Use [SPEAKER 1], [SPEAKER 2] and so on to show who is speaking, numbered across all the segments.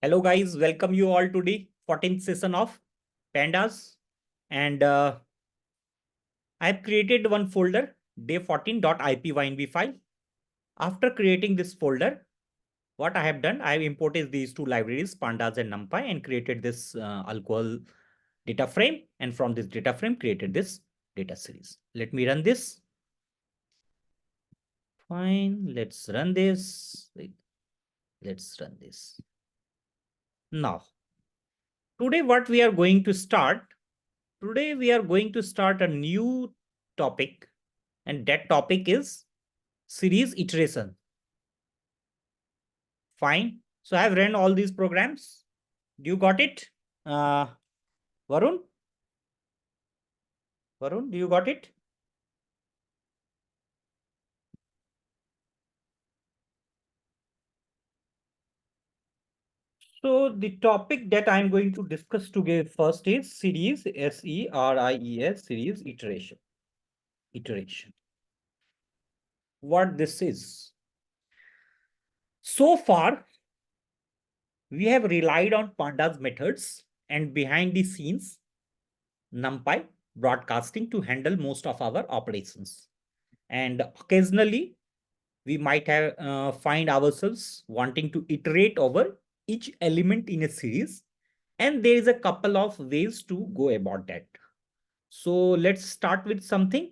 [SPEAKER 1] Hello guys, welcome you all to the 14th session of Pandas. And I've created one folder, day14.ipynb file. After creating this folder, what I have done, I have imported these two libraries, Pandas and numpy, and created this alcohol data frame. And from this data frame, created this data series. Let me run this. Fine, let's run this. Wait, let's run this. Now, today what we are going to start, today we are going to start a new topic, and that topic is series iteration. Fine. So I have run all these programs. Do you got it? Varun? Varun, do you got it? So the topic that I'm going to discuss today first is series, SERIES, series iteration. Iteration. What this is? So far, we have relied on Pandas methods and behind the scenes, numpy broadcasting to handle most of our operations. And occasionally, we might have find ourselves wanting to iterate over each element in a series. And there is a couple of ways to go about that. So let's start with something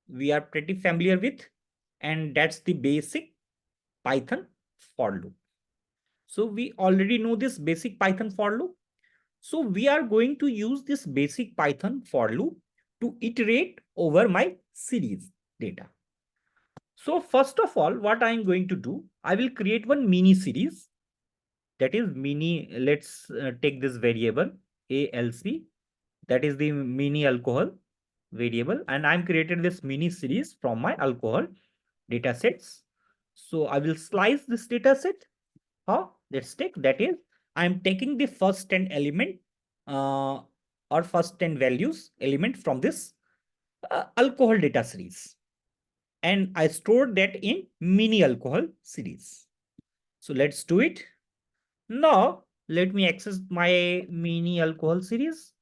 [SPEAKER 1] we are pretty familiar with, and that's the basic Python for loop. So we already know this basic Python for loop. So we are going to use this basic Python for loop to iterate over my series data. So first of all, what I'm going to do, I will create one mini series. That is mini, let's take this variable ALC. That is the mini alcohol variable. And I'm created this mini series from my alcohol data sets. So I will slice this data set. Let's take, that is, I'm taking the first 10 element or first 10 values element from this alcohol data series. And I stored that in mini alcohol series. So let's do it. Now, let me access my mini alcohol series.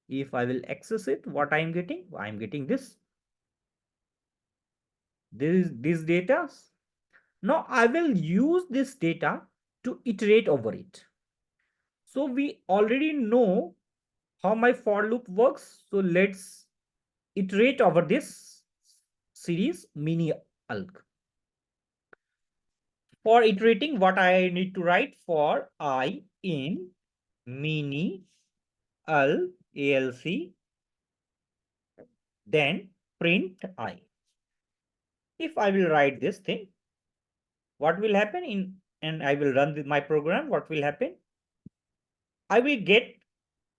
[SPEAKER 1] If I will access it, what I'm getting this. This data. Now I will use this data to iterate over it. So we already know how my for loop works. So let's iterate over this series mini alk. For iterating, what I need to write, for I in mini alc, then print I. If I will write this thing, what will happen and I will run my program, what will happen? I will get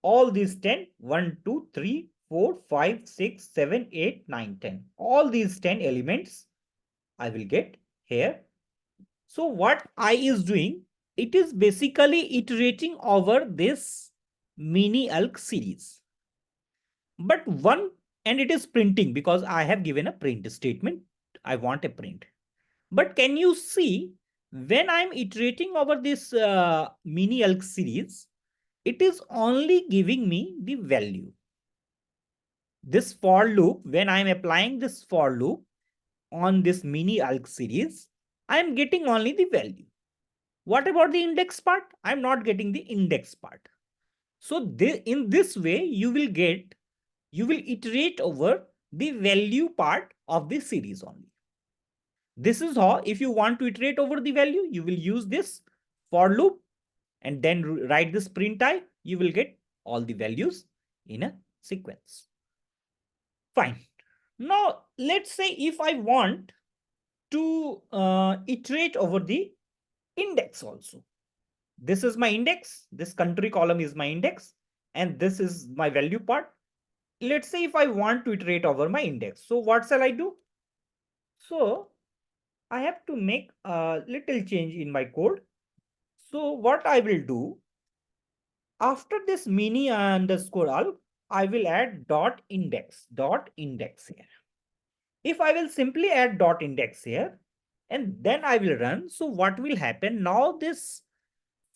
[SPEAKER 1] all these 10, 1, 2, 3, 4, 5, 6, 7, 8, 9, 10. All these 10 elements I will get here. So what I is doing, it is basically iterating over this mini alk series. But and it is printing because I have given a print statement. I want a print. But can you see, when I'm iterating over this mini alk series, it is only giving me the value. This for loop, when I'm applying this for loop on this mini alk series, I'm getting only the value. What about the index part? I'm not getting the index part. So in this way, you will iterate over the value part of the series only. This is how, if you want to iterate over the value, you will use this for loop and then write this print I. You will get all the values in a sequence. Fine. Now, let's say if I want to iterate over the index also. This is my index. This country column is my index. And this is my value part. Let's say if I want to iterate over my index. So what shall I do? So I have to make a little change in my code. So what I will do, after this mini underscore alk, I will add dot index here. If I will simply add dot index here and then I will run. So what will happen now? This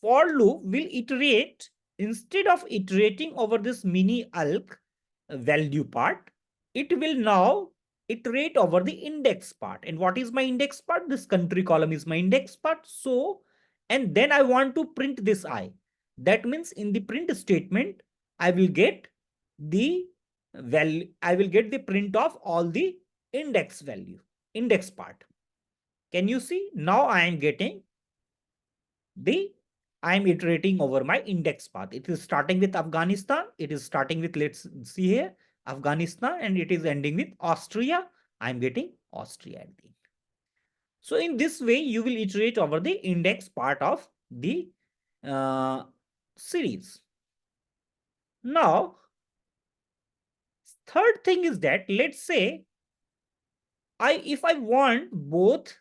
[SPEAKER 1] for loop will iterate, instead of iterating over this mini alk value part, it will now iterate over the index part. And what is my index part? This country column is my index part. So, and then I want to print this I. That means in the print statement, I will get the value, I will get the print of all the index value, index part. Can you see? Now I am getting the, I am iterating over my index path. It is starting with Afghanistan. It is starting with, let's see here, Afghanistan, and it is ending with Austria. I am getting Austria at the end. So in this way, you will iterate over the index part of the series. Now, third thing is that, let's say, if I want both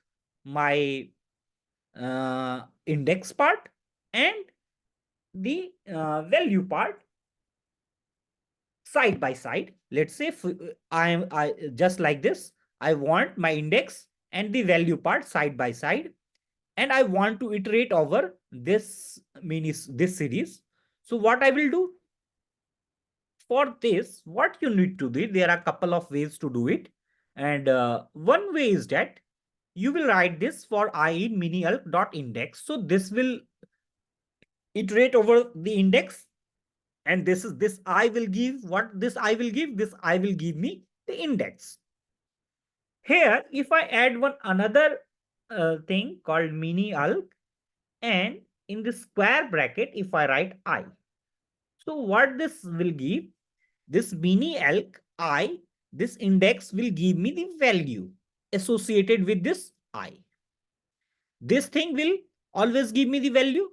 [SPEAKER 1] my index part and the value part side by side. Let's say I just like this. I want my index and the value part side by side, and I want to iterate over this this series. So what I will do for this, what you need to do, there are a couple of ways to do it, and one way is that you will write this for I in mini alk dot index. So this will iterate over the index, and this I will give, what this I will give, this I will give me the index. Here, if I add one another thing called mini alk, and in the square bracket, if I write I, so what this will give, this mini alk I, this index will give me the value associated with this I. This thing will always give me the value.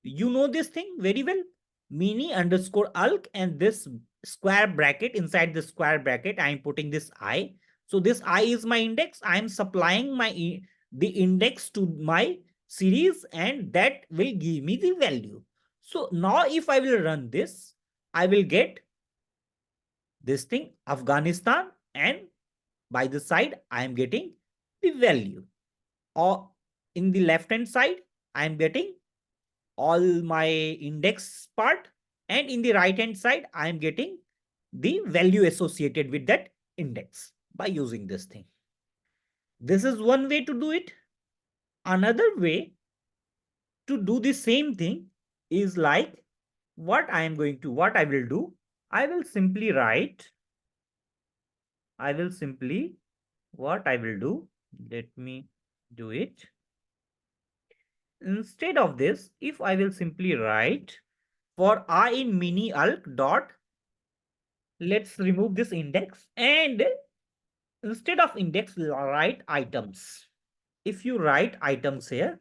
[SPEAKER 1] You know this thing very well. Mini underscore alk, and this square bracket, inside the square bracket, I am putting this I. So this I is my index. I am supplying the index to my series, and that will give me the value. So now if I will run this, I will get this thing, Afghanistan, and by the side, I am getting the value. Or in the left hand side, I am getting all my index part, and in the right hand side I am getting the value associated with that index by using this thing. This is one way to do it. Another way to do the same thing is like, what I will do, I will simply write, I will simply, what I will do, let me do it. Instead of this, if I will simply write for I in mini alk dot, let's remove this index, and instead of index, write items. If you write items here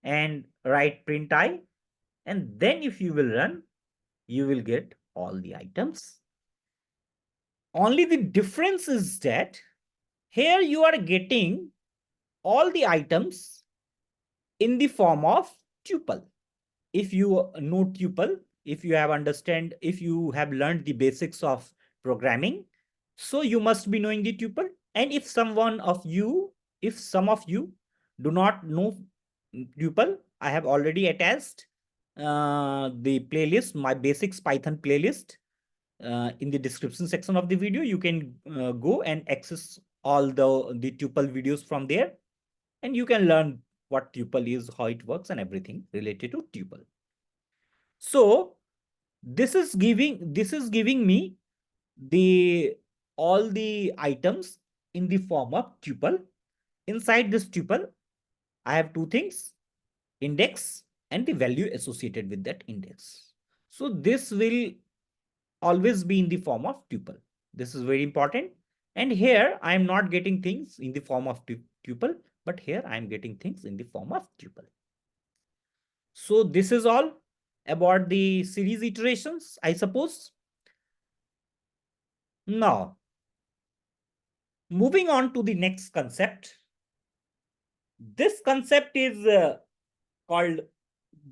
[SPEAKER 1] and write print I, and then if you will run, you will get all the items. Only the difference is that here you are getting all the items in the form of tuple. If you know tuple, if you have learned the basics of programming, so you must be knowing the tuple. And if some of you do not know tuple, I have already attached the playlist, my basics Python playlist, in the description section of the video. You can go and access all the tuple videos from there, and you can learn what tuple is, how it works, and everything related to tuple. So this is giving me the all the items in the form of tuple. Inside this tuple, I have two things, index and the value associated with that index. So this will always be in the form of tuple. This is very important. And here I am not getting things in the form of tuple, but here I am getting things in the form of tuple. So this is all about the series iterations, I suppose. Now, moving on to the next concept. This concept is called,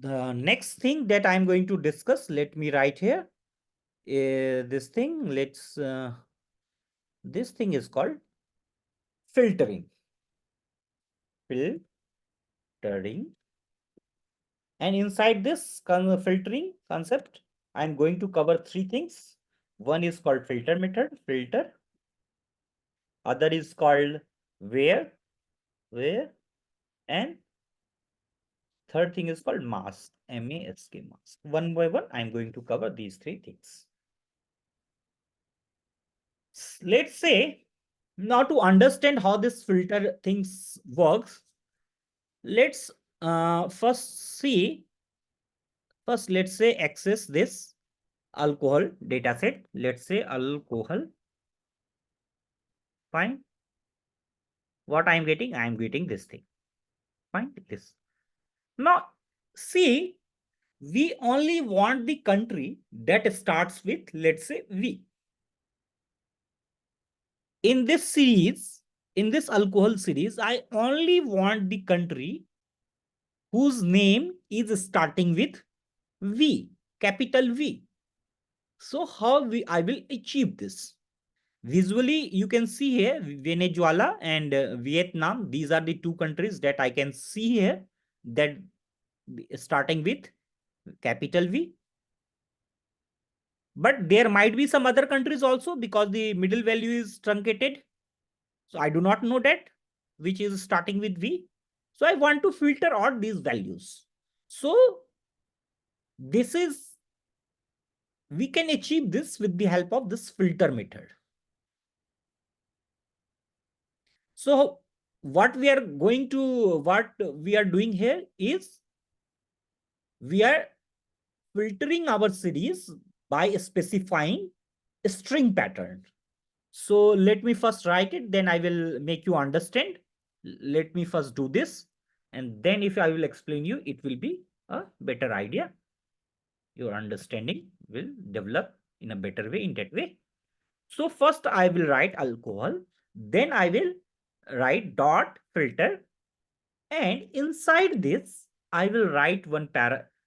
[SPEAKER 1] the next thing that I'm going to discuss. Let me write here. This thing, this thing is called filtering. Filtering. And inside this filtering concept, I'm going to cover three things. One is called filter method, filter. Other is called where, and third thing is called mask, M-A-S-K, mask. One by one, I'm going to cover these three things. Let's say, now to understand how this filter things works, let's first let's say access this alcohol dataset. Let's say alcohol. Fine. What I'm getting this thing. Fine, this. Now, see, we only want the country that starts with, let's say, V. In this series, in this alcohol series, I only want the country whose name is starting with V, capital V. So how I will achieve this? Visually, you can see here Venezuela and Vietnam. These are the two countries that I can see here that starting with capital V. But there might be some other countries also because the middle value is truncated. So I do not know that which is starting with V. So I want to filter out these values. So this is, we can achieve this with the help of this filter method. So what we are doing here is we are filtering our series by specifying a string pattern. So let me first write it, then I will make you understand. Let me first do this, and then if I will explain you, it will be a better idea. Your understanding will develop in a better way, in that way. So first I will write alcohol, then I will write dot filter, and inside this I will write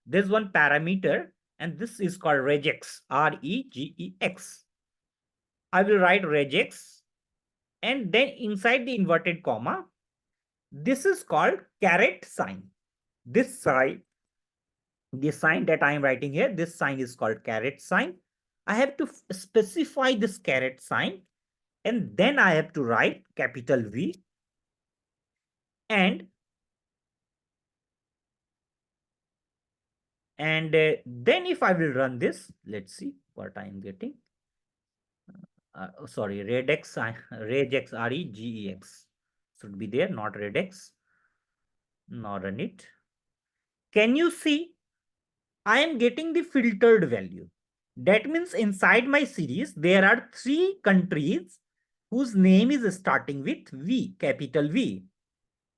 [SPEAKER 1] there's one parameter, and this is called regex, R-E-G-E-X. I will write regex, and then inside the inverted comma, this is called caret sign. This sign, the sign that I am writing here, this sign is called caret sign. I have to specify this caret sign, and then I have to write capital V, and then if I will run this, let's see what I am getting. Sorry, regex, R-E-G-E-X should be there, not regex. Now run it. Can you see? I am getting the filtered value. That means inside my series, there are three countries whose name is starting with V, capital V.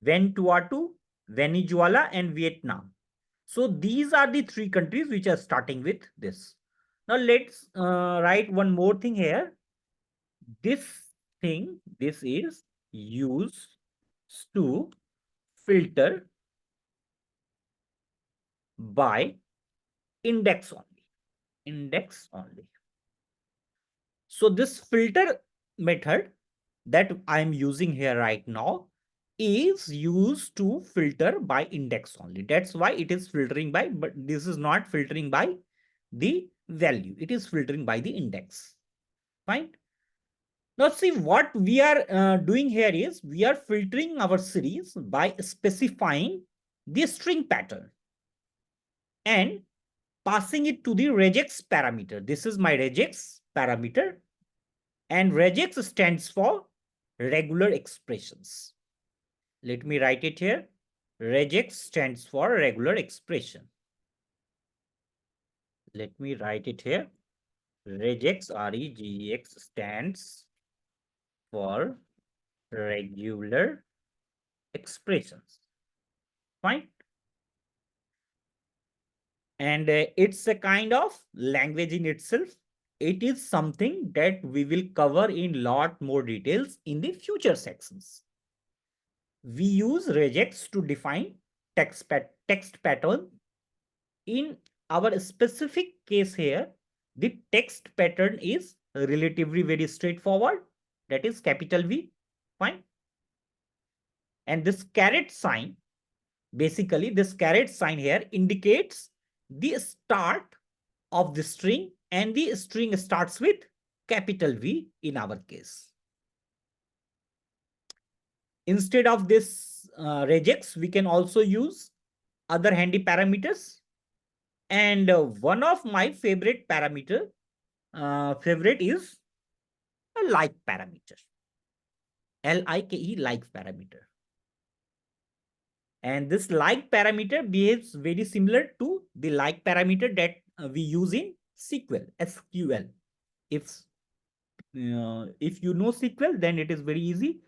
[SPEAKER 1] Vanuatu, Venezuela, and Vietnam. So these are the three countries which are starting with this. Now let's write one more thing here. This this is used to filter by index only. Index only. So this filter method that I'm using here right now is used to filter by index only. That's why it is filtering by, but this is not filtering by the value. It is filtering by the index. Fine. Now see, what we are doing here is we are filtering our series by specifying the string pattern and passing it to the regex parameter. This is my regex parameter, and regex stands for regular expressions. Let me write it here. Regex stands for regular expression. Let me write it here. Regex, R-E-G-E-X, stands for regular expressions. Fine. And it's a kind of language in itself. It is something that we will cover in lot more details in the future sections. We use regex to define text pattern. In our specific case here, the text pattern is relatively very straightforward. That is capital V. Fine. And this caret sign Basically, this caret sign here indicates the start of the string, and the string starts with capital V in our case. Instead of this regex, we can also use other handy parameters. And one of my favorite is a like parameter, like parameter. And this like parameter behaves very similar to the like parameter that we use in SQL. If you know SQL, then it is very easy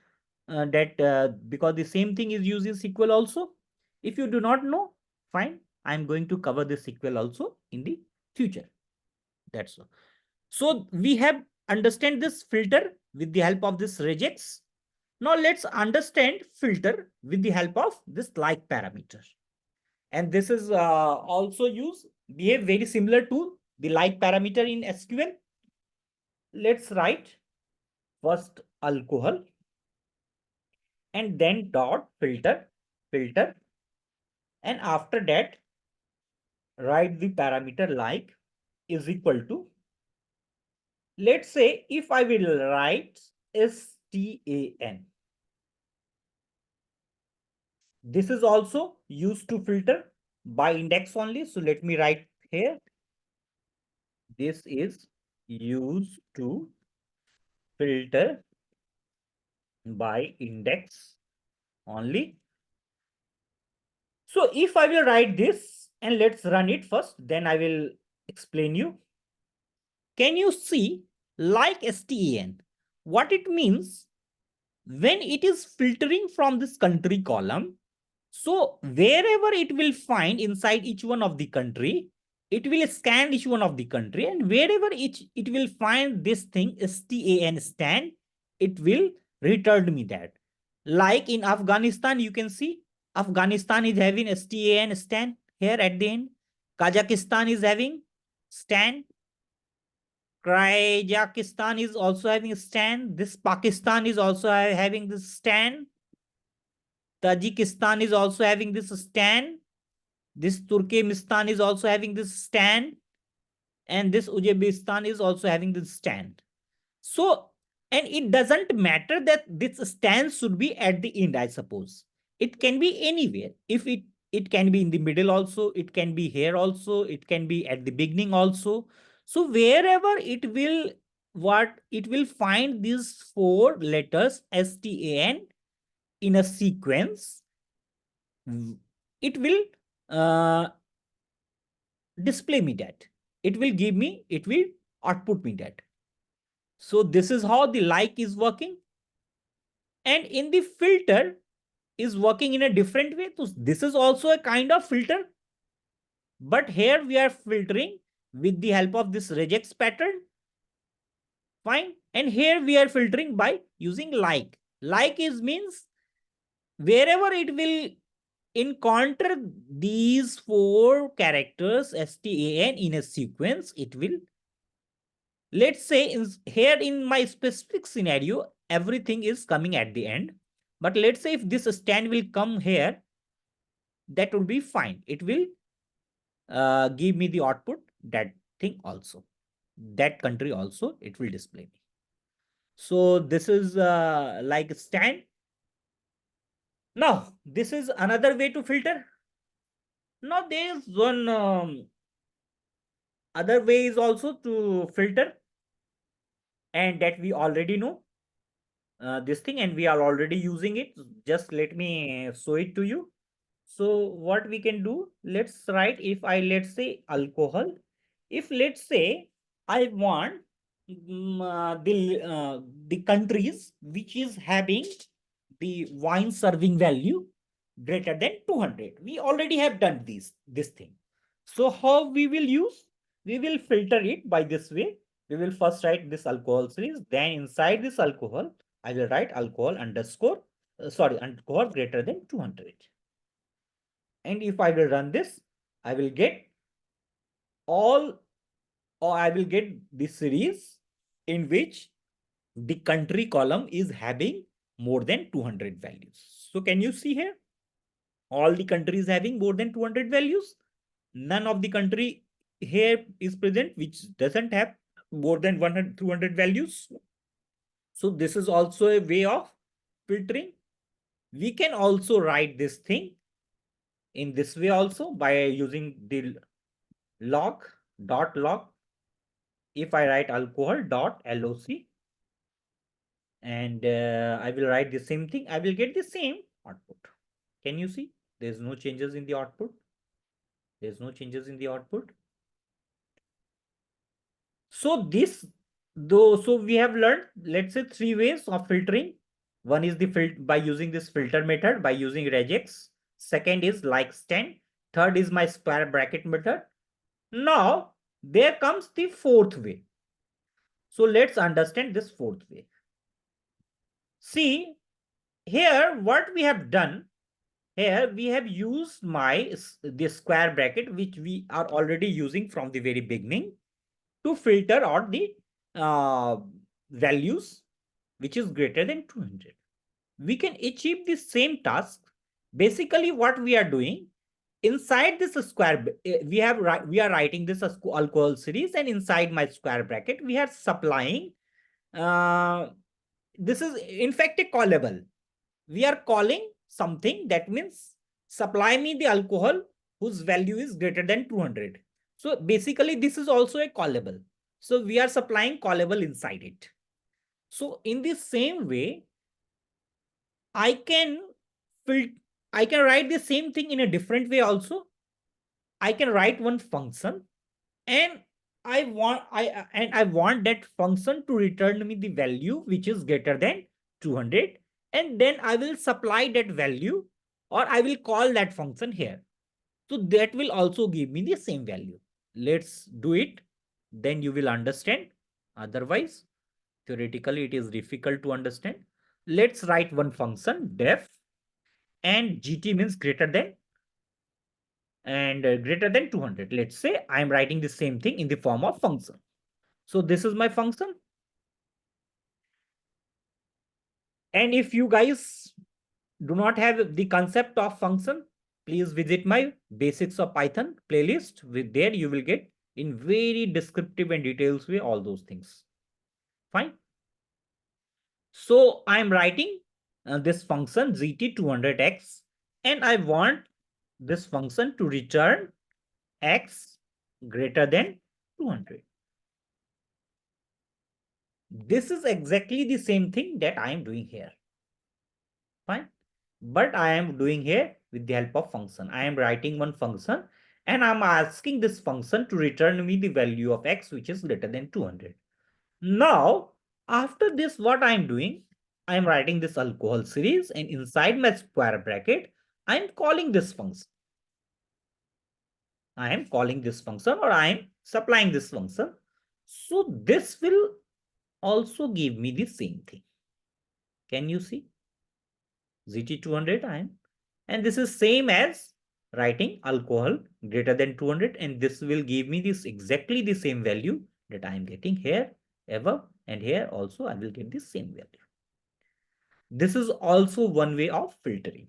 [SPEAKER 1] because the same thing is used in SQL also. If you do not know, fine. I'm going to cover this SQL also in the future. That's all. So we have understand this filter with the help of this regex. Now let's understand filter with the help of this like parameter. And this is also behave very similar to the like parameter in SQL. Let's write first alcohol and then dot filter, and after that write the parameter like is equal to, let's say if I will write stan. This is also used to filter by index only. So let me write here. This is used to filter by index only. So if I will write this and let's run it first, then I will explain you. Can you see like stan? What it means when it is filtering from this country column? So wherever it will find inside each one of the country, it will scan each one of the country, and wherever it will find this thing stan, it will return me that. Like in Afghanistan, you can see Afghanistan is having stan here at the end. Kazakhstan is having stan. Kyrgyzstan is also having stan. This Pakistan is also having this stan. Tajikistan is also having this stan. This Turkmenistan is also having this stand, and this Uzbekistan is also having this stand. So, and it doesn't matter that this stand should be at the end, I suppose. It can be anywhere. If it can be in the middle also, it can be here also, it can be at the beginning also. So wherever it will find these four letters STAN in a sequence, it will display me that. It will output me that. So this is how the like is working. And in the filter is working in a different way. So this is also a kind of filter. But here we are filtering with the help of this regex pattern. Fine. And here we are filtering by using like. Like is means wherever it will encounter these four characters STAN in a sequence, it will, let's say here in my specific scenario, everything is coming at the end. But let's say if this stand will come here, that will be fine. It will give me the output, that thing also. That country also, it will display me. So this is like stand. Now, this is another way to filter. Now, there is one other way is also to filter, and that we already know this thing, and we are already using it. Just let me show it to you. So what we can do, let's write, if I, let's say alcohol, if let's say I want the countries which is having the wine serving value greater than 200. We already have done this thing. So how we will use? We will filter it by this way. We will first write this alcohol series. Then inside this alcohol, I will write alcohol underscore, alcohol greater than 200. And if I will run this, I will get all, or I will get the series in which the country column is having more than 200 values. So can you see here? All the countries having more than 200 values. None of the country here is present which doesn't have more than 100 200 values. So this is also a way of filtering. We can also write this thing in this way also by using the log dot log. If I write alcohol dot loc and I will write the same thing, I will get the same output. Can you see? There's no changes in the output. There's no changes in the output. So this, though, so we have learned, let's say, 3 ways of filtering. One is the by using this filter method by using regex. Second is like stand. Third is my square bracket method. Now there comes the fourth way. So let's understand this fourth way. See here what we have done. Here we have used the square bracket which we are already using from the very beginning to filter out the values which is greater than 200. We can achieve the same task. Basically what we are doing inside this square, we are writing this alcohol series, and inside my square bracket we are supplying this is in fact a callable. We are calling something that means supply me the alcohol whose value is greater than 200. So basically this is also a callable. So we are supplying callable inside it. So in the same way, I can write the same thing in a different way also. I can write one function and I want that function to return me the value which is greater than 200, and then I will supply that value or I will call that function here. So that will also give me the same value. Let's do it, then you will understand. Otherwise, theoretically, it is difficult to understand. Let's write one function def, and gt means greater than, and greater than 200. Let's say I'm writing the same thing in the form of function. So this is my function. And if you guys do not have the concept of function, please visit my basics of Python playlist. With there you will get in very descriptive and details way all those things. Fine. So I'm writing this function gt200x, and I want this function to return x greater than 200. This is exactly the same thing that I am doing here. Fine. But I am doing here with the help of function. I am writing one function and I'm asking this function to return me the value of x which is greater than 200. Now, after this, what I am doing, I am writing this alcohol series, and inside my square bracket, I am calling this function. I am calling this function, or I am supplying this function. So this will also give me the same thing. Can you see? GT200 I am. And this is same as writing alcohol greater than 200, and this will give me this exactly the same value that I am getting here above, and here also I will get the same value. This is also one way of filtering.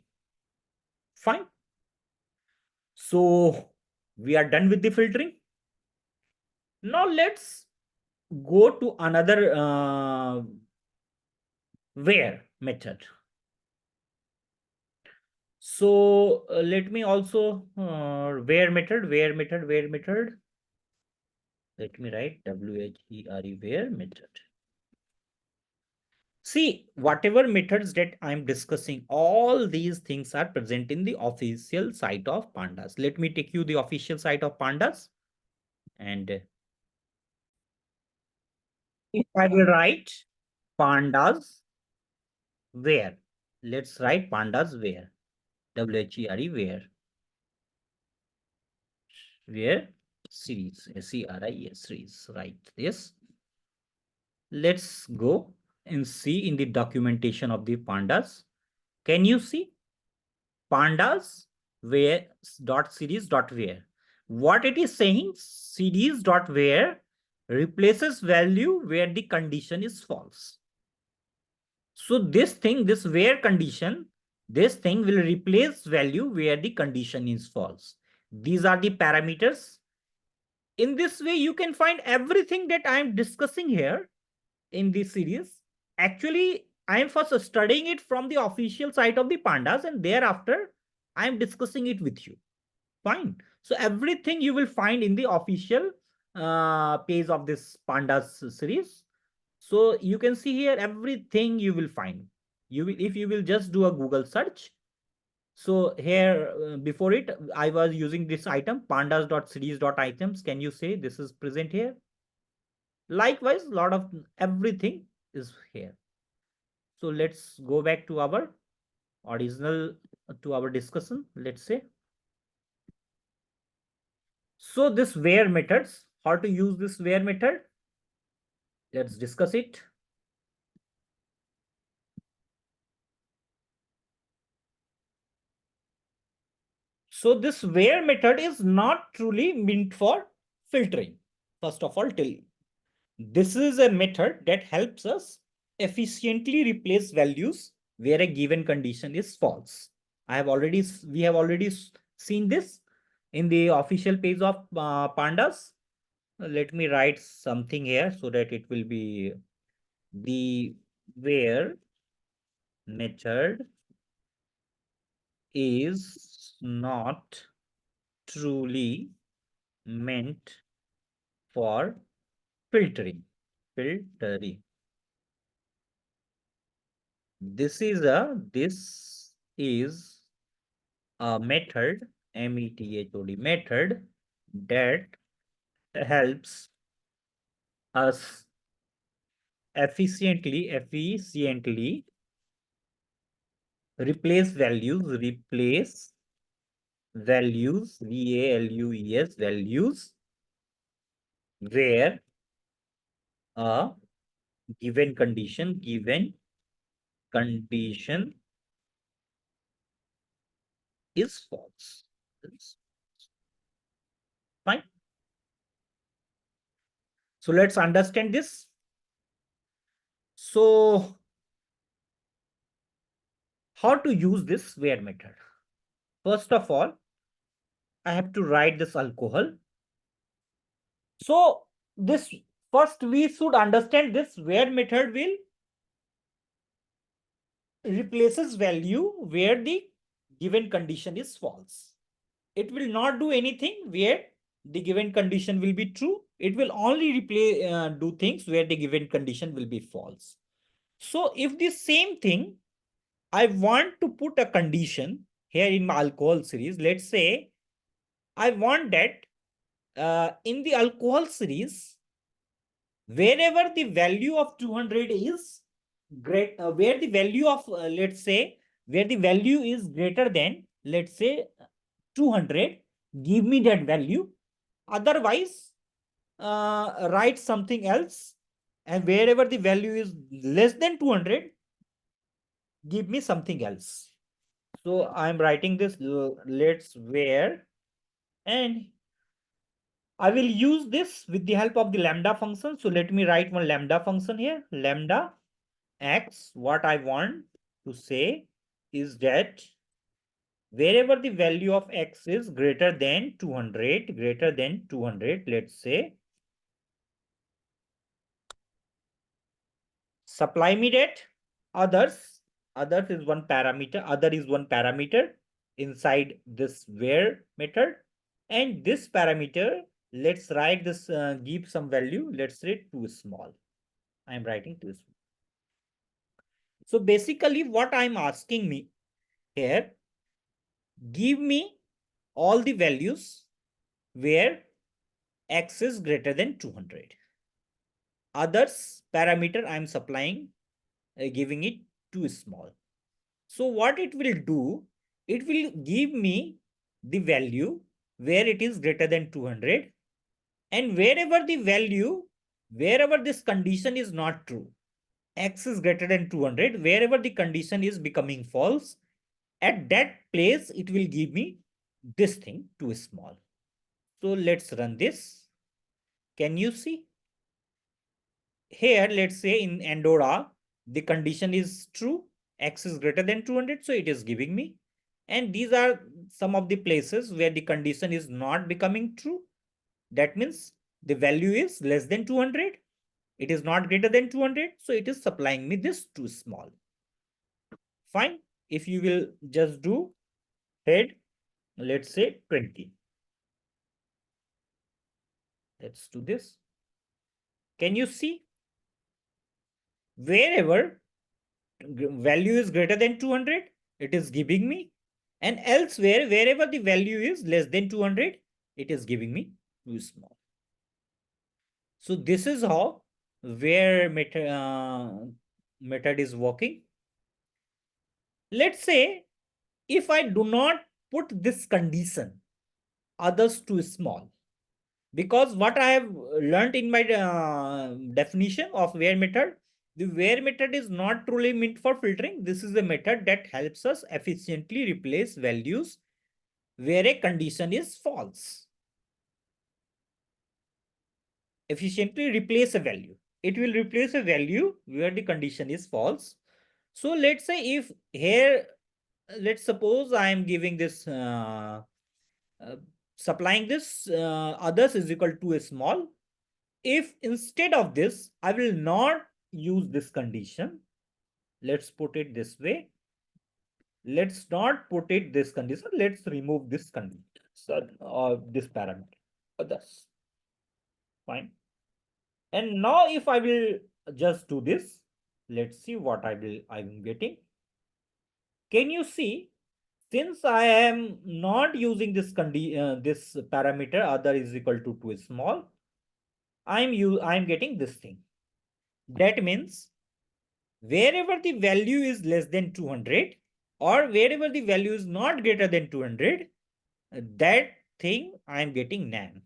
[SPEAKER 1] Fine. So we are done with the filtering. Now let's go to another where method. So let me also where method. Let me write WHERE where method. See, whatever methods that I'm discussing, all these things are present in the official site of Pandas. Let me take you the official site of Pandas. And if I will write Pandas where, let's write Pandas where, WHERE where series, SERIS series, right? Yes. Let's go and see in the documentation of the Pandas. Can you see Pandas where dot series dot where? What it is saying, series dot where replaces value where the condition is false. So this thing, this where condition, This thing will replace value where the condition is false. These are the parameters. In this way, you can find everything that I am discussing here in this series. Actually, I am first studying it from the official site of the Pandas, and thereafter I am discussing it with you. Fine. So everything you will find in the official page of this Pandas series. So you can see here everything you will find. You will, if you will just do a Google search. So here before it, I was using this item pandas.series.items. Can you say this is present here? Likewise, a lot of everything is here. So let's go back to our original, to our discussion, let's say. So this where methods, how to use this where method? Let's discuss it. So this where method is not truly meant for filtering. First of all, tell you. This is a method that helps us efficiently replace values where a given condition is false. We have already seen this in the official page of Pandas. Let me write something here so that it will be the where method is not truly meant for filtering. Filtering. This is a method, method, method that helps us efficiently replace values, values, values where a given condition is false. Fine. So let's understand this. So how to use this where method? First of all, I have to write this alcohol. So this first we should understand this where method will replaces value where the given condition is false. It will not do anything where the given condition will be true. It will only do things where the given condition will be false. So if the same thing, I want to put a condition here in my alcohol series, let's say I want that in the alcohol series, wherever the value of 200 is great, where the value of, let's say, where the value is greater than, let's say, 200, give me that value. Otherwise, write something else. And wherever the value is less than 200, give me something else. So I'm writing this, let's where, and I will use this with the help of the lambda function. So let me write one lambda function here. Lambda x, what I want to say is that wherever the value of x is greater than 200, let's say, supply me that others. Others is one parameter. Other is one parameter inside this where method. And this parameter, let's write this, give some value. Let's say too small. I'm writing too small. So basically what I'm asking me here, give me all the values where x is greater than 200. Others parameter I'm supplying, giving it too small. So what it will do, it will give me the value where it is greater than 200, and wherever this condition is not true, x is greater than 200, wherever the condition is becoming false, at that place it will give me this thing too small. So let's run this. Can you see? Here, let's say in Andorra, the condition is true, x is greater than 200, so it is giving me. And these are some of the places where the condition is not becoming true. That means the value is less than 200. It is not greater than 200, so it is supplying me this too small. Fine. If you will just do head, let's say 20. Let's do this. Can you see? Wherever value is greater than 200, it is giving me. And elsewhere, wherever the value is less than 200, it is giving me too small. So this is how where method is working. Let's say if I do not put this condition, others too small, because what I have learned in my definition of where method, the where method is not truly meant for filtering. This is a method that helps us efficiently replace values where a condition is false. Efficiently replace a value. It will replace a value where the condition is false. So let's say if here, let's suppose I am giving this, uh, supplying this others is equal to a small. If instead of this, I will not use this condition, let's put it this way. Let's not put it this condition. Let's remove this condition, this parameter. Others. Fine. And now if I will just do this, let's see what I'm getting. Can you see, since I am not using this this parameter other is equal to 2 small, I'm getting this thing. That means wherever the value is less than 200 or wherever the value is not greater than 200, that thing I'm getting nan,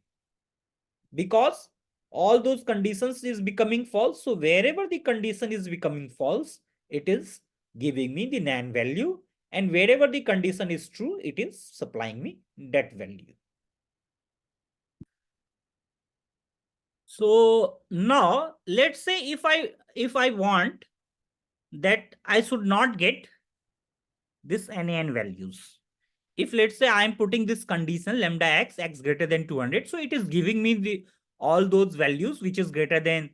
[SPEAKER 1] because all those conditions is becoming false. So wherever the condition is becoming false, it is giving me the nan value, and wherever the condition is true, it is supplying me that value. So now let's say if I want that I should not get this nan values. If let's say I am putting this condition lambda x greater than 200, so it is giving me the all those values which is greater than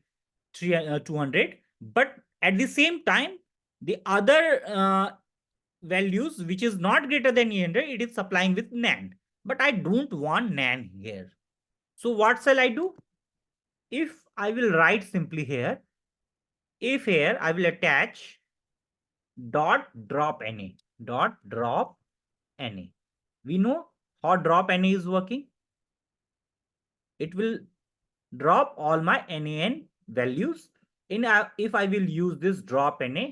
[SPEAKER 1] 200, but at the same time the other values which is not greater than 100, it is supplying with nan, but I don't want nan here. So what shall I do? If I will write simply here, if here I will attach dot drop na, dot drop na. We know how drop na is working. It will drop all my nan values. If I will use this drop na,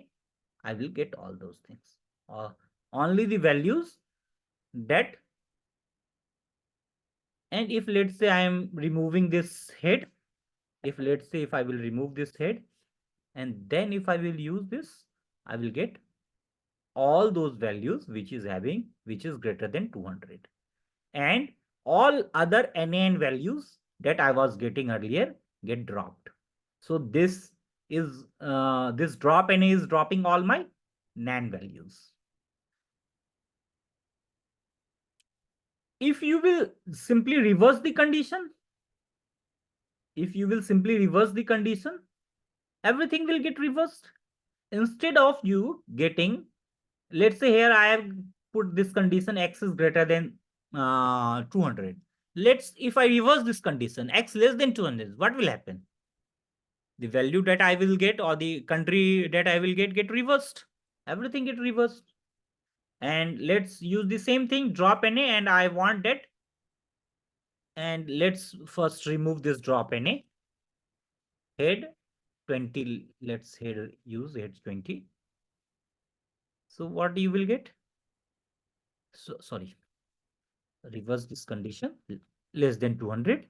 [SPEAKER 1] I will get all those things. Only the values that, and if let's say I am removing this head, if let's say if I will remove this head, and then if I will use this, I will get all those values which is greater than 200, and all other nan values that I was getting earlier get dropped. So this is this drop na is dropping all my nan values. If you will simply reverse the condition, everything will get reversed. Instead of you getting, let's say here I have put this condition x is greater than 200. If I reverse this condition, x less than 200, what will happen? The value that I will get or the country that I will get reversed. Everything get reversed. And let's use the same thing, drop na, and I want that. And let's first remove this drop na. Head 20, let's use head 20. So what you will get? So sorry, reverse this condition, less than 200.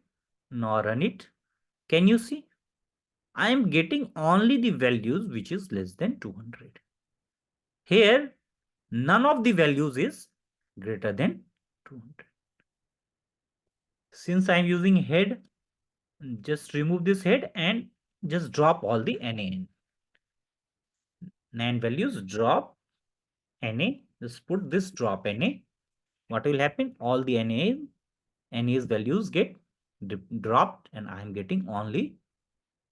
[SPEAKER 1] Now run it. Can you see? I am getting only the values which is less than 200. Here, none of the values is greater than 200. Since I am using head, just remove this head and just drop all the nan. Nan values drop. Na, just put this drop Na. What will happen? All the NA's values get dropped, and I am getting only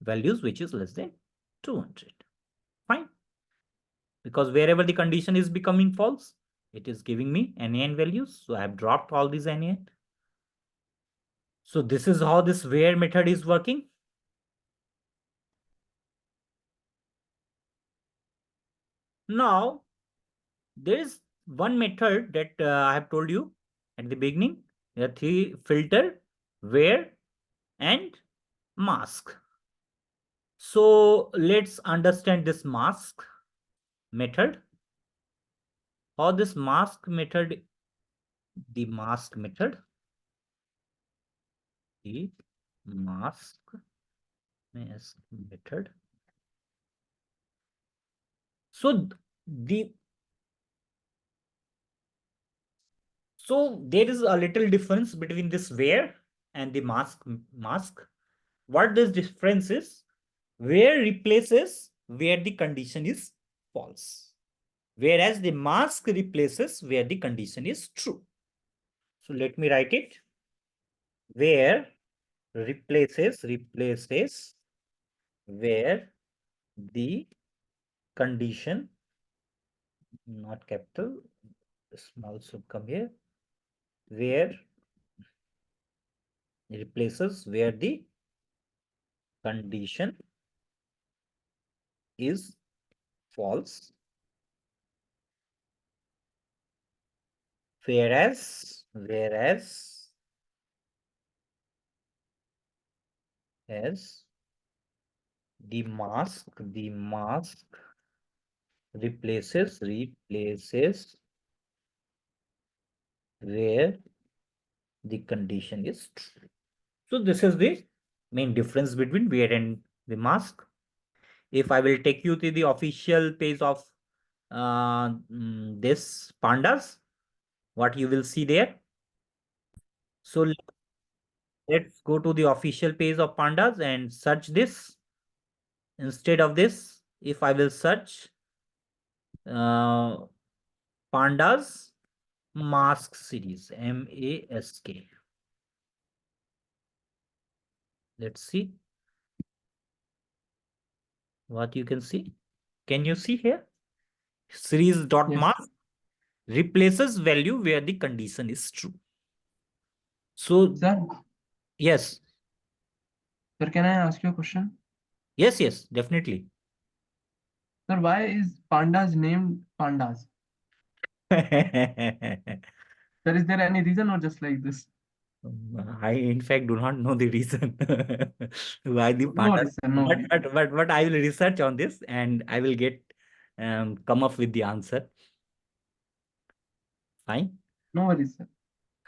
[SPEAKER 1] values which is less than 200. Fine. Because wherever the condition is becoming false, it is giving me NaN values. So I have dropped all these NaN. So this is how this where method is working. Now, there is one method that I have told you at the beginning. There are three: filter, where, and mask. So let's understand this mask method. How this mask method, the mask method, the mask method. So the so there is a little difference between this where and the mask. What this difference is? Where replaces where the condition is false, whereas the mask replaces where the condition is true. So let me write it. Where replaces where the condition, not capital, small should come here, where replaces where the condition is false, whereas as the mask replaces where the condition is true. So this is the main difference between where and the mask. If I will take you to the official page of this pandas, what you will see there. So let's go to the official page of pandas and search this. Instead of this, if I will search pandas mask series, mask. Let's see what you can see. Can you see here? Series.mask replaces value where the condition is true. So,
[SPEAKER 2] Sir,
[SPEAKER 1] yes.
[SPEAKER 2] Sir, can I ask you a question?
[SPEAKER 1] Yes, definitely.
[SPEAKER 2] Sir, why is pandas named pandas? Sir, is there any reason or just like this?
[SPEAKER 1] I, in fact, do not know the reason why the
[SPEAKER 2] No
[SPEAKER 1] pandas.
[SPEAKER 2] worries, sir, no worries.
[SPEAKER 1] But I will research on this and I will get come up with the answer. Fine.
[SPEAKER 2] No worries, sir.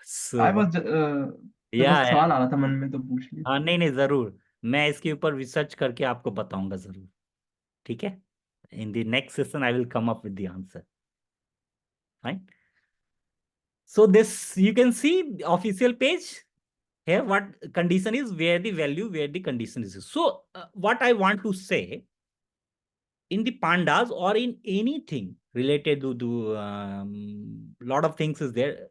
[SPEAKER 1] So
[SPEAKER 2] I was sir बस
[SPEAKER 1] yeah,
[SPEAKER 2] सवाल आ रहा था मन में तो पूछ लिया.
[SPEAKER 1] हाँ नहीं जरूर मैं इसके ऊपर रिसर्च करके आपको बताऊंगा जरूर. ठीक है. In the next session I will come up with the answer. Fine. So this you can see the official page. Here what condition is where the value where the condition is. So what I want to say in the pandas or in anything related to lot of things is there.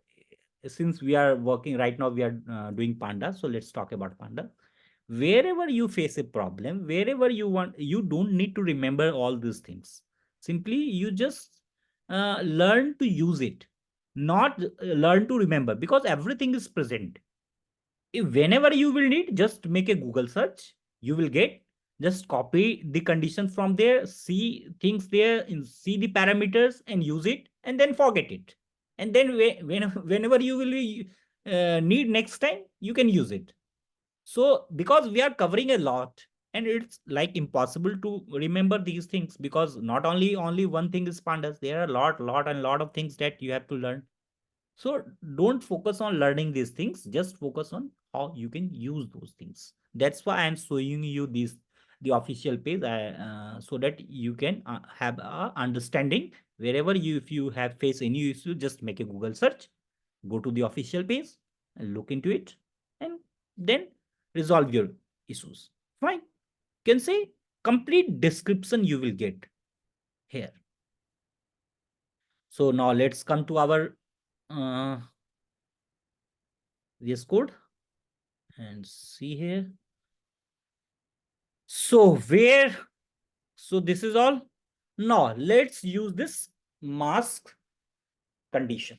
[SPEAKER 1] Since we are working right now, we are doing pandas. So let's talk about panda. Wherever you face a problem, wherever you want, you don't need to remember all these things. Simply you just learn to use it, not learn to remember, because everything is present. Whenever you will need, just make a Google search. You will get, just copy the condition from there, see things there, and see the parameters and use it, and then forget it. And then whenever you will need next time, you can use it. So because we are covering a lot, and it's like impossible to remember these things, because not only one thing is pandas. There are a lot of things that you have to learn. So don't focus on learning these things, just focus on how you can use those things. That's why I'm showing you the official page, so that you can have a understanding. Wherever you, if you have faced any issue, just make a Google search, go to the official page and look into it, and then resolve your issues. Fine. You can say complete description you will get here. So now let's come to our VS Code and see here. So this is all. Now let's use this mask condition.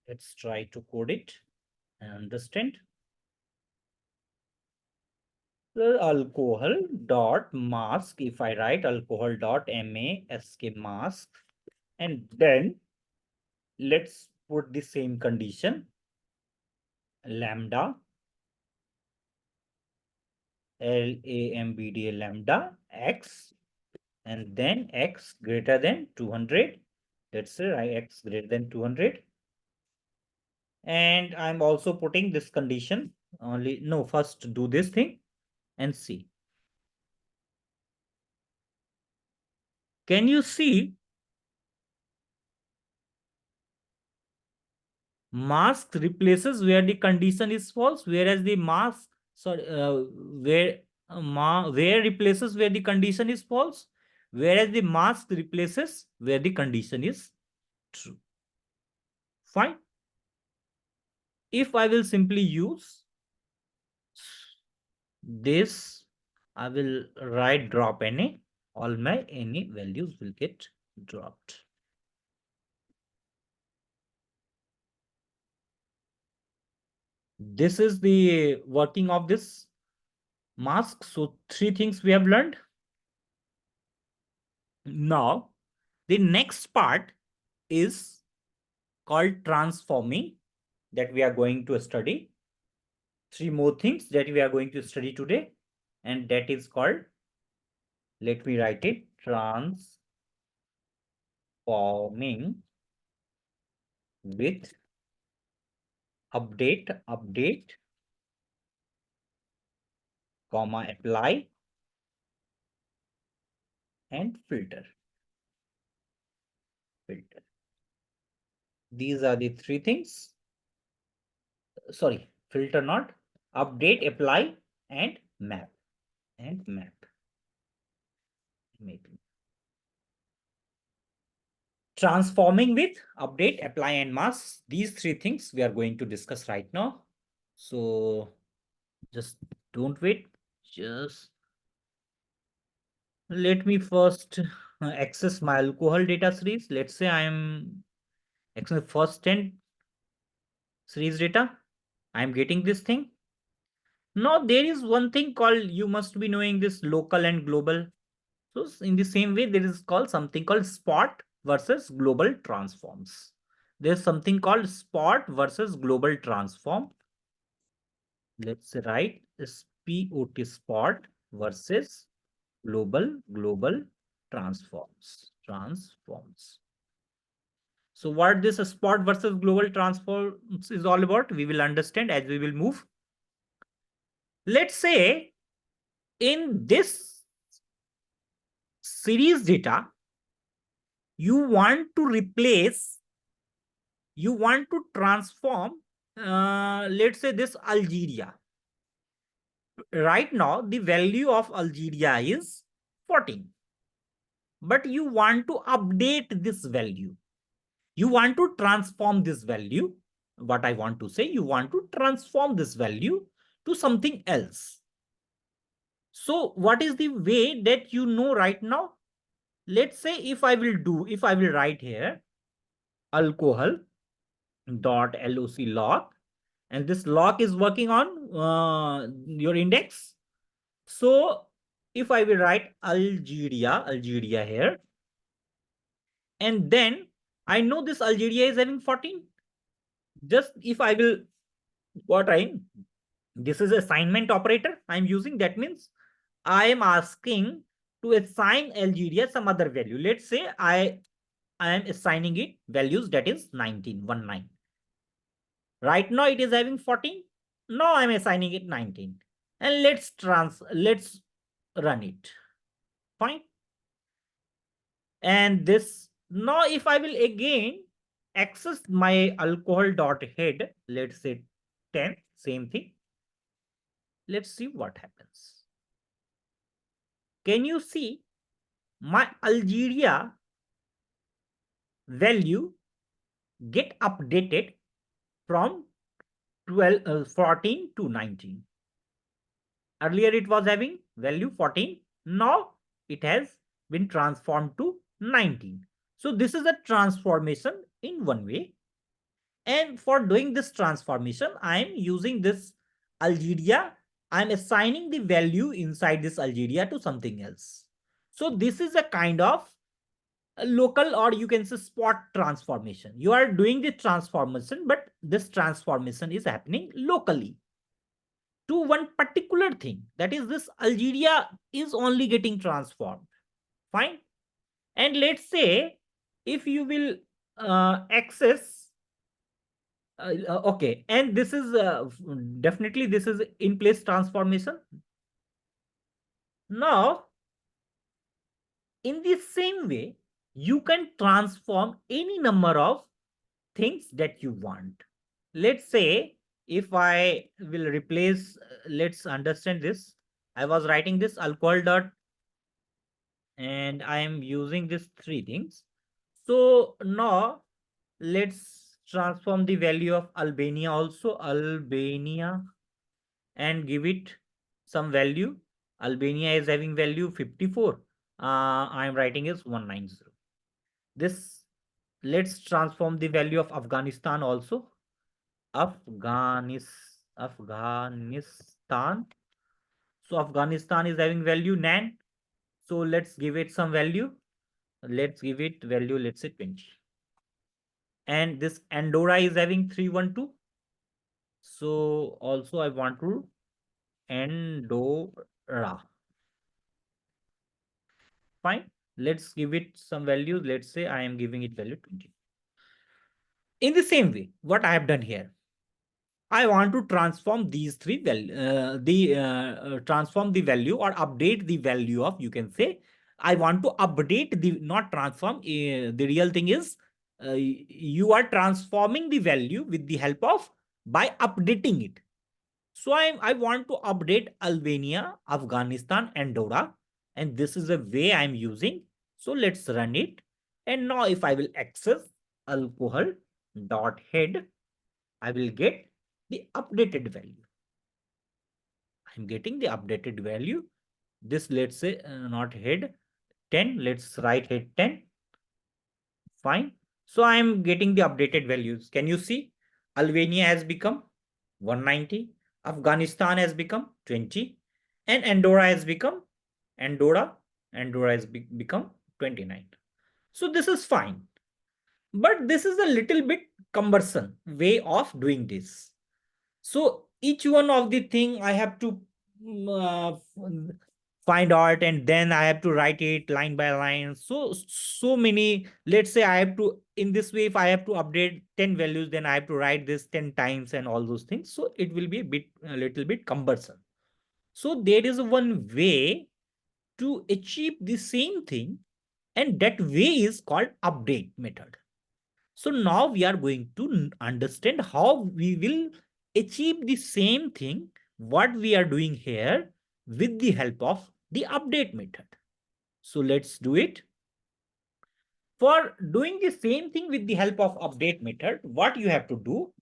[SPEAKER 1] Let's try to code it and understand. The alcohol dot mask, if I write alcohol dot mask mask, and then let's put the same condition, lambda lambda x, and then x greater than 200. Let's say x greater than 200. And I'm also putting this condition only. No, first do this thing and see. Can you see mask replaces where the condition is false, whereas the mask, sorry, where replaces where the condition is false, whereas the mask replaces where the condition is true. Fine. If I will simply use this, I will write drop any, all my any values will get dropped. This is the working of this mask. So 3 things we have learned. Now, the next part is called transforming, that we are going to study. 3 more things that we are going to study today, and that is called, let me write it, transforming with update, comma, apply, and filter. These are the 3 things. Sorry, filter not, update, apply, and map. Maybe. Transforming with update, apply, and mask. These 3 things we are going to discuss right now. So just don't wait. Just let me first access my alcohol data series. Let's say I am accessing first 10 series data. I am getting this thing. Now there is one thing called, you must be knowing this, local and global. So in the same way, there is called something called spot versus global transforms. There's something called spot versus global transform. Let's write SPOT, spot versus global transforms. So what this spot versus global transforms is all about, we will understand as we will move. Let's say in this series data, you want to transform, let's say this Algeria. Right now, the value of Algeria is 14. But you want to update this value. You want to transform this value. What I want to say, you want to transform this value to something else. So what is the way that you know right now? Let's say if I will write here alcohol dot loc, and this loc is working on your index. So if I will write Algeria here, and then I know this Algeria is having 14. Just if I will, this is assignment operator I'm using. That means I am asking to assign Algeria some other value. Let's say I am assigning it values, that is 19, 19. Right now it is having 14. Now I'm assigning it 19. And let's run it. Fine. And this, now if I will again access my alcohol dot head, let's say 10, same thing. Let's see what happens. Can you see my Algeria value get updated from 14 to 19. Earlier it was having value 14. Now it has been transformed to 19. So this is a transformation in one way. And for doing this transformation, I am using this Algeria. I am assigning the value inside this Algeria to something else. So this is a kind of a local, or you can say spot transformation. You are doing the transformation, but this transformation is happening locally to one particular thing. That is, this Algeria is only getting transformed. Fine. And let's say if you will access okay, and this is definitely this is in place transformation. Now in the same way, you can transform any number of things that you want. Let's say if I will replace, let's understand this. I was writing this alcohol dot, and I am using these three things. So now let's transform the value of Albania also, Albania, and give it some value. Albania is having value 54. I am writing is 190. This, let's transform the value of Afghanistan also. Afghanistan. So Afghanistan is having value 9. So let's give it some value. Let's give it value, let's say 20. And this Andorra is having 312. So also I want to Andorra. Fine. Let's give it some value. Let's say I am giving it value 20. In the same way, what I have done here, I want to transform these three transform the value or update the value of, you can say, I want to update the, not transform. The real thing is you are transforming the value with the help of, by updating it. So I want to update Albania, Afghanistan, Andorra, and this is a way I'm using. So let's run it. And now if I will access alcohol dot head, I will get the updated value. I'm getting the updated value. This, let's say not head 10, let's write head 10. Fine. So I'm getting the updated values. Can you see? Albania has become 190. Afghanistan has become 20. And Andorra has become, Andorra, Andorra has become 29. So this is fine. But this is a little bit cumbersome way of doing this. So each one of the thing I have to find out, and then I have to write it line by line. So many, let's say I have to, in this way, if I have to update 10 values, then I have to write this 10 times and all those things. So it will be a little bit cumbersome. So there is one way to achieve the same thing, and that way is called update method. So now we are going to understand how we will achieve the same thing, what we are doing here, with the help of the update method. So let's do it. For doing the same thing with the help of update method, what you have to do,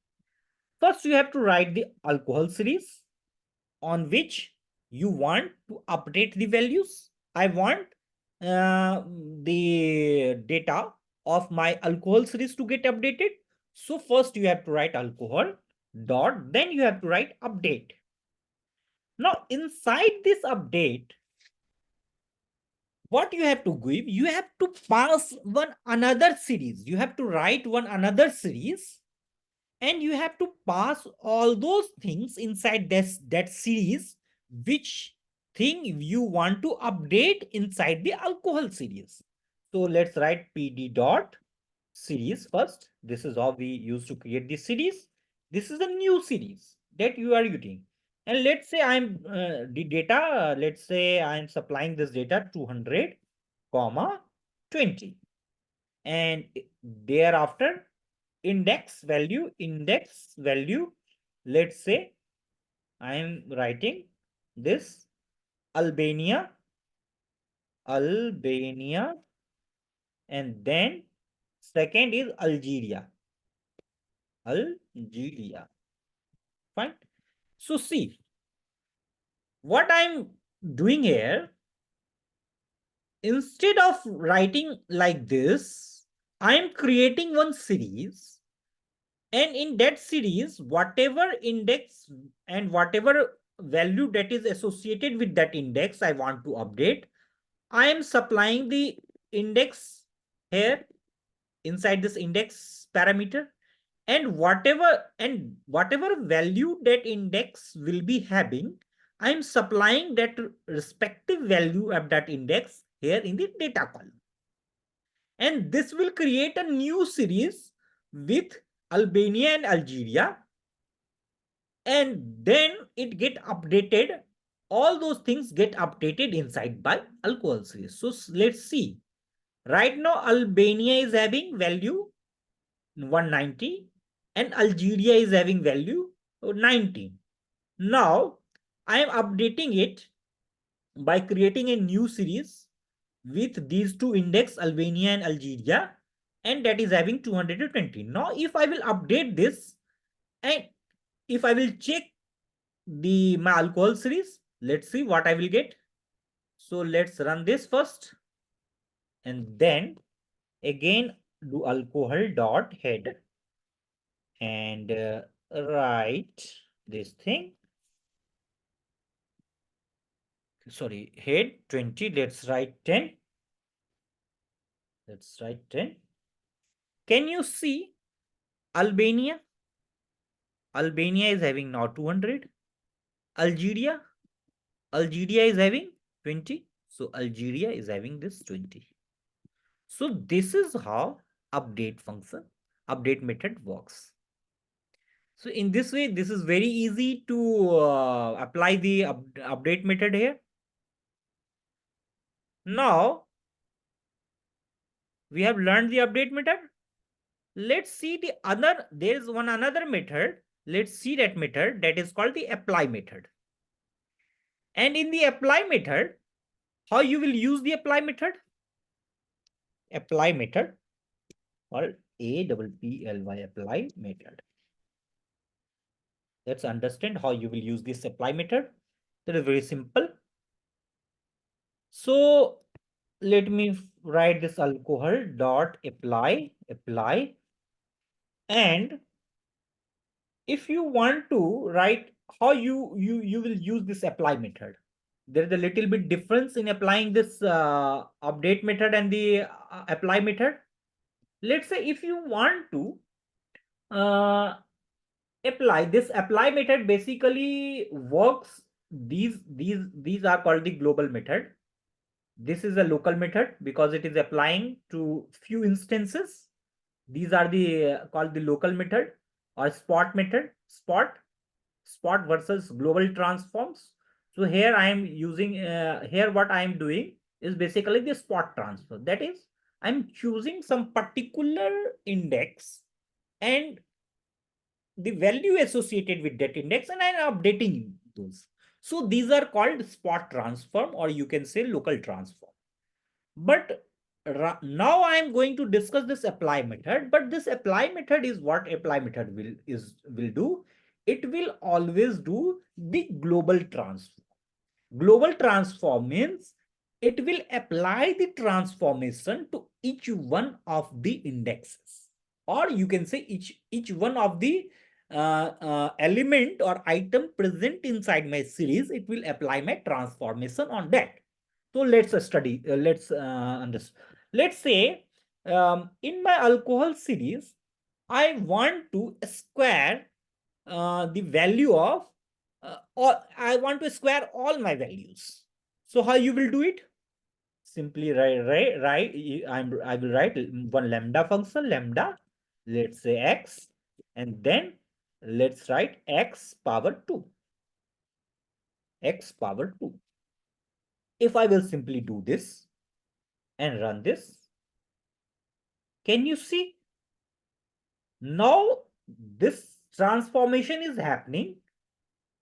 [SPEAKER 1] first you have to write the alcohol series on which you want to update the values. I want the data of my alcohol series to get updated. So first you have to write alcohol dot, then you have to write update. Now inside this update, what you have to give, you have to pass one another series. You have to write one another series, and you have to pass all those things inside that series, which thing you want to update inside the alcohol series. So let's write pd dot series first. This is how we used to create this series. This is a new series that you are using. And let's say I'm the data, let's say I'm supplying this data 200 comma 20, and thereafter index value, let's say I am writing this Albania Albania, and then second is Algeria. Algeria. Fine. So see, what I'm doing here, instead of writing like this, I'm creating one series, and in that series, whatever index and whatever value that is associated with that index I want to update, I am supplying the index here inside this index parameter, and whatever value that index will be having, I am supplying that respective value of that index here in the data column, and this will create a new series with Albania and Algeria, and then it get updated. All those things get updated inside by alcohol series. So let's see. Right now, Albania is having value 190 and Algeria is having value 90. Now, I am updating it by creating a new series with these two index, Albania and Algeria, and that is having 220. Now, if I will update this and if I will check my alcohol series, let's see what I will get. So let's run this first, and then again do alcohol dot head and write this thing. Sorry, head 20. Let's write 10. Let's write 10. Can you see Albania? Albania is having now 200. Algeria? Algeria is having 20. So Algeria is having this 20. So this is how update method works. So in this way, this is very easy to apply the update method here. Now, we have learned the update method. Let's see the other, there is another method. Let's see that method, that is called the apply method. And in the apply method, how you will use the apply method? Apply method called APPLY, apply method. Let's understand how you will use this apply method. That is very simple. So let me write this alcohol dot apply, and if you want to write how you will use this apply method, there is a little bit difference in applying this update method and the apply method. Let's say if you want to uh, apply this apply method, basically works, these are called the global method. This is a local method because it is applying to few instances. These are the called the local method or spot method. Spot versus global transforms. So here I am using here what I am doing is basically the spot transfer. That is, I'm choosing some particular index and the value associated with that index, and I'm updating those. So these are called spot transform, or you can say local transform. But now I am going to discuss this apply method. But this apply method is what apply method will do. It will always do the global transform. Global transform means it will apply the transformation to each one of the indexes, or you can say each one of the element or item present inside my series. It will apply my transformation on that. So let's study. Let's say in my alcohol series, I want to square the value of all. I want to square all my values. So how you will do it? Simply I will write one lambda function, lambda. Let's say x, and then let's write x power 2. X power 2. If I will simply do this and run this, can you see? Now this transformation is happening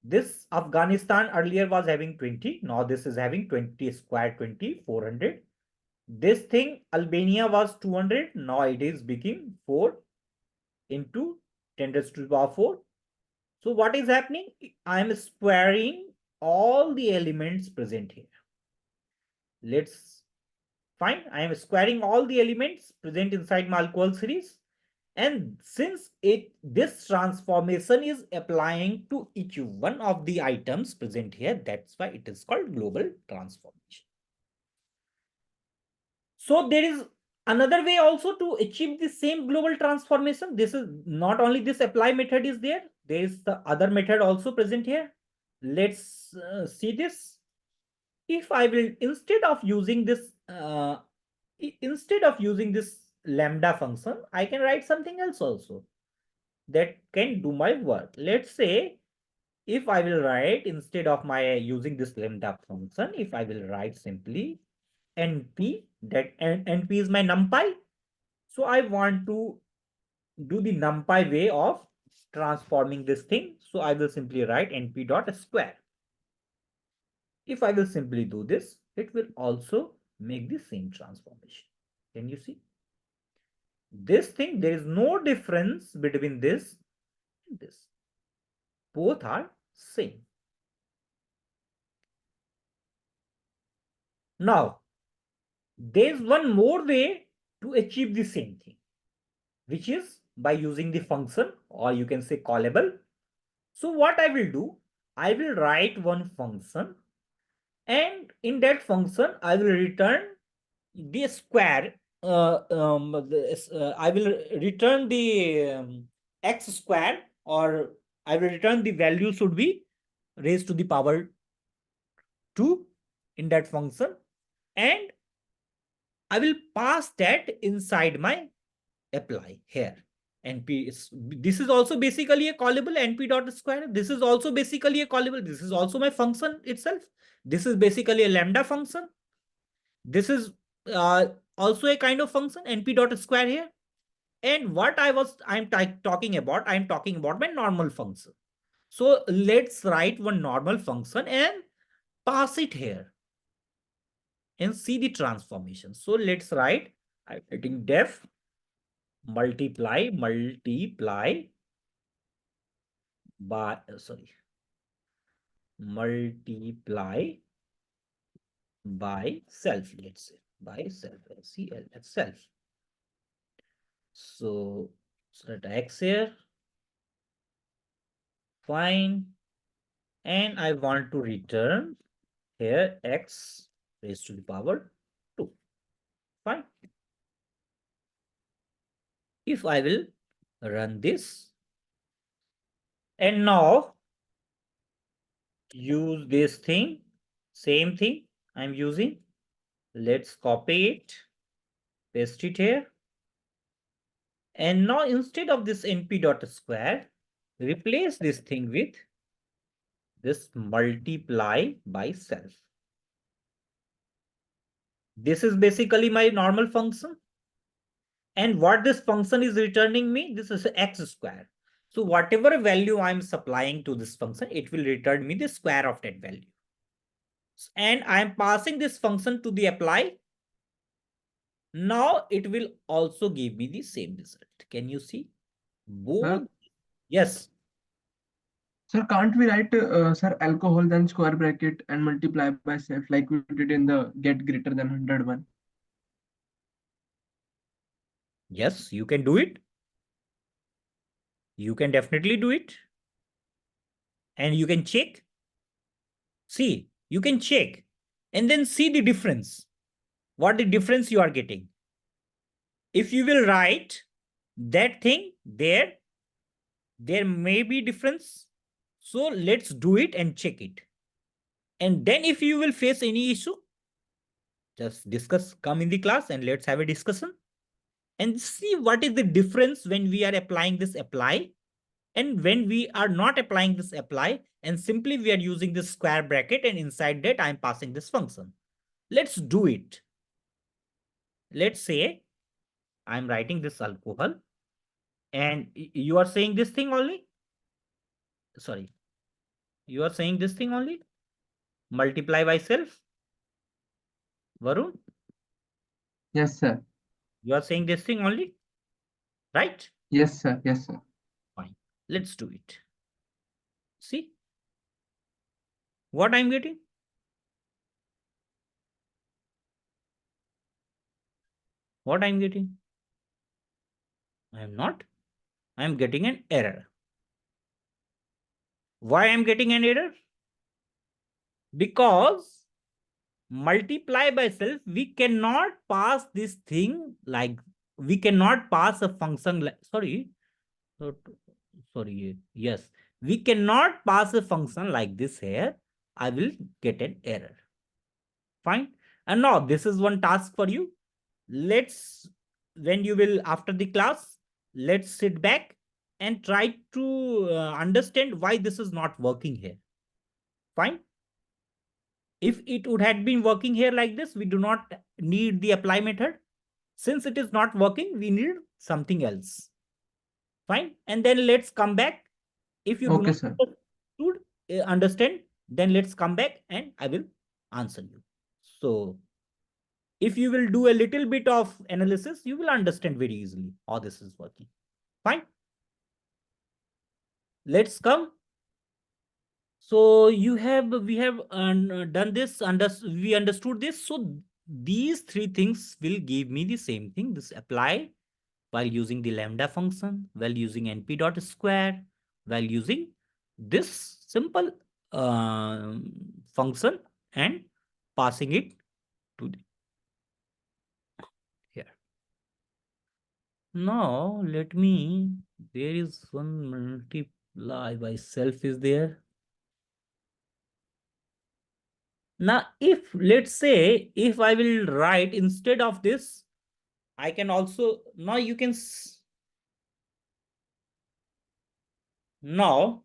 [SPEAKER 1] This Afghanistan earlier was having 20. Now this is having 20 square 20, 400. This thing Albania was 200. Now it is becoming 4 into 10 raised to the power 4. So what is happening? I am squaring all the elements present here. Let's find. I am squaring all the elements present inside my alcohol series. And since this transformation is applying to each one of the items present here, that's why it is called global transformation. So there is another way also to achieve the same global transformation. This is not only this apply method is there, there is the other method also present here. Let's see this. If I will, instead of using this lambda function, I can write something else also that can do my work. Let's say if I will write, instead of my using this lambda function, if I will write simply np, that np is my numpy. So I want to do the numpy way of transforming this thing. So I will simply write np dot square. If I will simply do this, it will also make the same transformation. Can you see? This thing, there is no difference between this and this. Both are same. Now, there's one more way to achieve the same thing, which is by using the function, or you can say callable. So what I will do, I will write one function, and in that function, I will return the square. I will return the x square, or I will return the value should be raised to the power 2 in that function, and I will pass that inside my apply here. NP is, this is also basically a callable np dot square. This is also basically a callable. This is also my function itself. This is basically a lambda function. This is also a kind of function np dot square here. And what I'm talking about, I'm talking about my normal function. So let's write one normal function and pass it here and see the transformation. So let's write, I'm writing def multiply by multiply by self, let's say by self, cl self. So let x here, fine, and I want to return here x raised to the power 2, fine. If I will run this and now use this thing, same thing I'm using, let's copy it, paste it here. And now instead of this np dot square, replace this thing with this multiply by self. This is basically my normal function. And what this function is returning me, this is x square. So whatever value I'm supplying to this function, it will return me the square of that value. And I'm passing this function to the apply. Now it will also give me the same result. Can you see? Both.
[SPEAKER 2] Sir,
[SPEAKER 1] Yes.
[SPEAKER 2] sir, can't we write, sir, alcohol, then square bracket and multiply by self like we did in the get greater than 101?
[SPEAKER 1] Yes, you can do it. You can definitely do it. And you can check. See, you can check and then see the difference. What the difference you are getting. If you will write that thing there, there may be difference. So let's do it and check it. And then if you will face any issue, just discuss, come in the class and let's have a discussion and see what is the difference when we are applying this apply and when we are not applying this apply, and simply we are using this square bracket and inside that I'm passing this function. Let's do it. Let's say I'm writing this alcohol and you are saying this thing only. Sorry, You are saying this thing only? Multiply by self? Varun,
[SPEAKER 2] Yes, sir.
[SPEAKER 1] you are saying this thing only? Right?
[SPEAKER 2] Yes, sir. Yes, sir.
[SPEAKER 1] Fine. Let's do it. See what I'm getting? What I'm getting? I am not. I am getting an error. Why I'm getting an error? Because multiply by self, we cannot pass this thing like, we cannot pass a function like, so, sorry, yes, we cannot pass a function like this here. I will get an error. Fine. And now this is one task for you. Let's, when you will after the class, let's sit back and try to understand why this is not working here. Fine. If it would have been working here like this, we do not need the apply method. Since it is not working, we need something else. Fine. And then let's come back. If you do
[SPEAKER 2] Okay,
[SPEAKER 1] not
[SPEAKER 2] sir.
[SPEAKER 1] understand, then let's come back and I will answer you. So if you will do a little bit of analysis, you will understand very easily how this is working. Fine. Let's come. So we have done this, we understood this. So these three things will give me the same thing. This apply while using the lambda function, while using np dot square, while using this simple uh, function and passing it to the, here. Now let me, there is one multiply by self is there. Now, if let's say, if I will write instead of this, I can also, now you can, now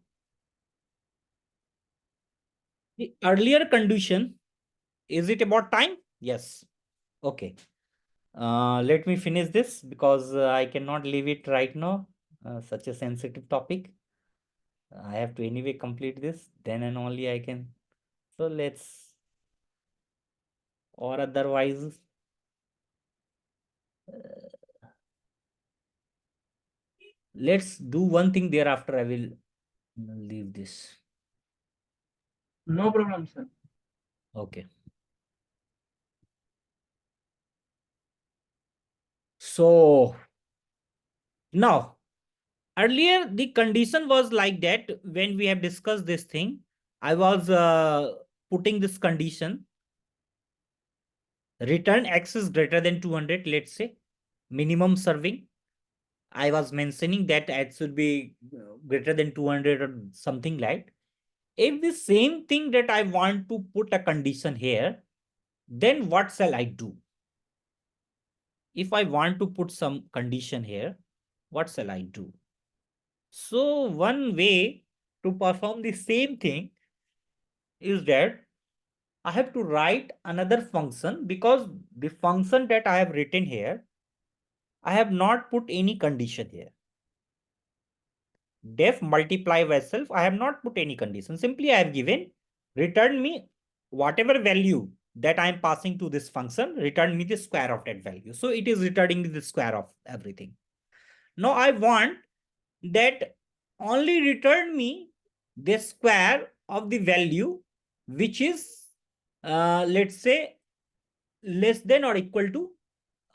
[SPEAKER 1] the earlier condition, is it about time? Yes. Okay. Let me finish this because I cannot leave it right now. Such a sensitive topic. I have to anyway complete this, then and only I can. So let's, or otherwise, let's do one thing thereafter. I will leave this.
[SPEAKER 2] No problem, sir.
[SPEAKER 1] Okay. So now, earlier the condition was like that. When we have discussed this thing, I was putting this condition, return x is greater than 200, let's say, minimum serving. I was mentioning that x should be greater than 200 or something like. If the same thing that I want to put a condition here, then what shall I do? If I want to put some condition here, what shall I do? So one way to perform the same thing is that I have to write another function, because the function that I have written here, I have not put any condition here. Def multiply by self, I have not put any condition. Simply I have given return me whatever value that I am passing to this function, return me the square of that value. So it is returning the square of everything. Now I want that only return me the square of the value which is let's say less than or equal to,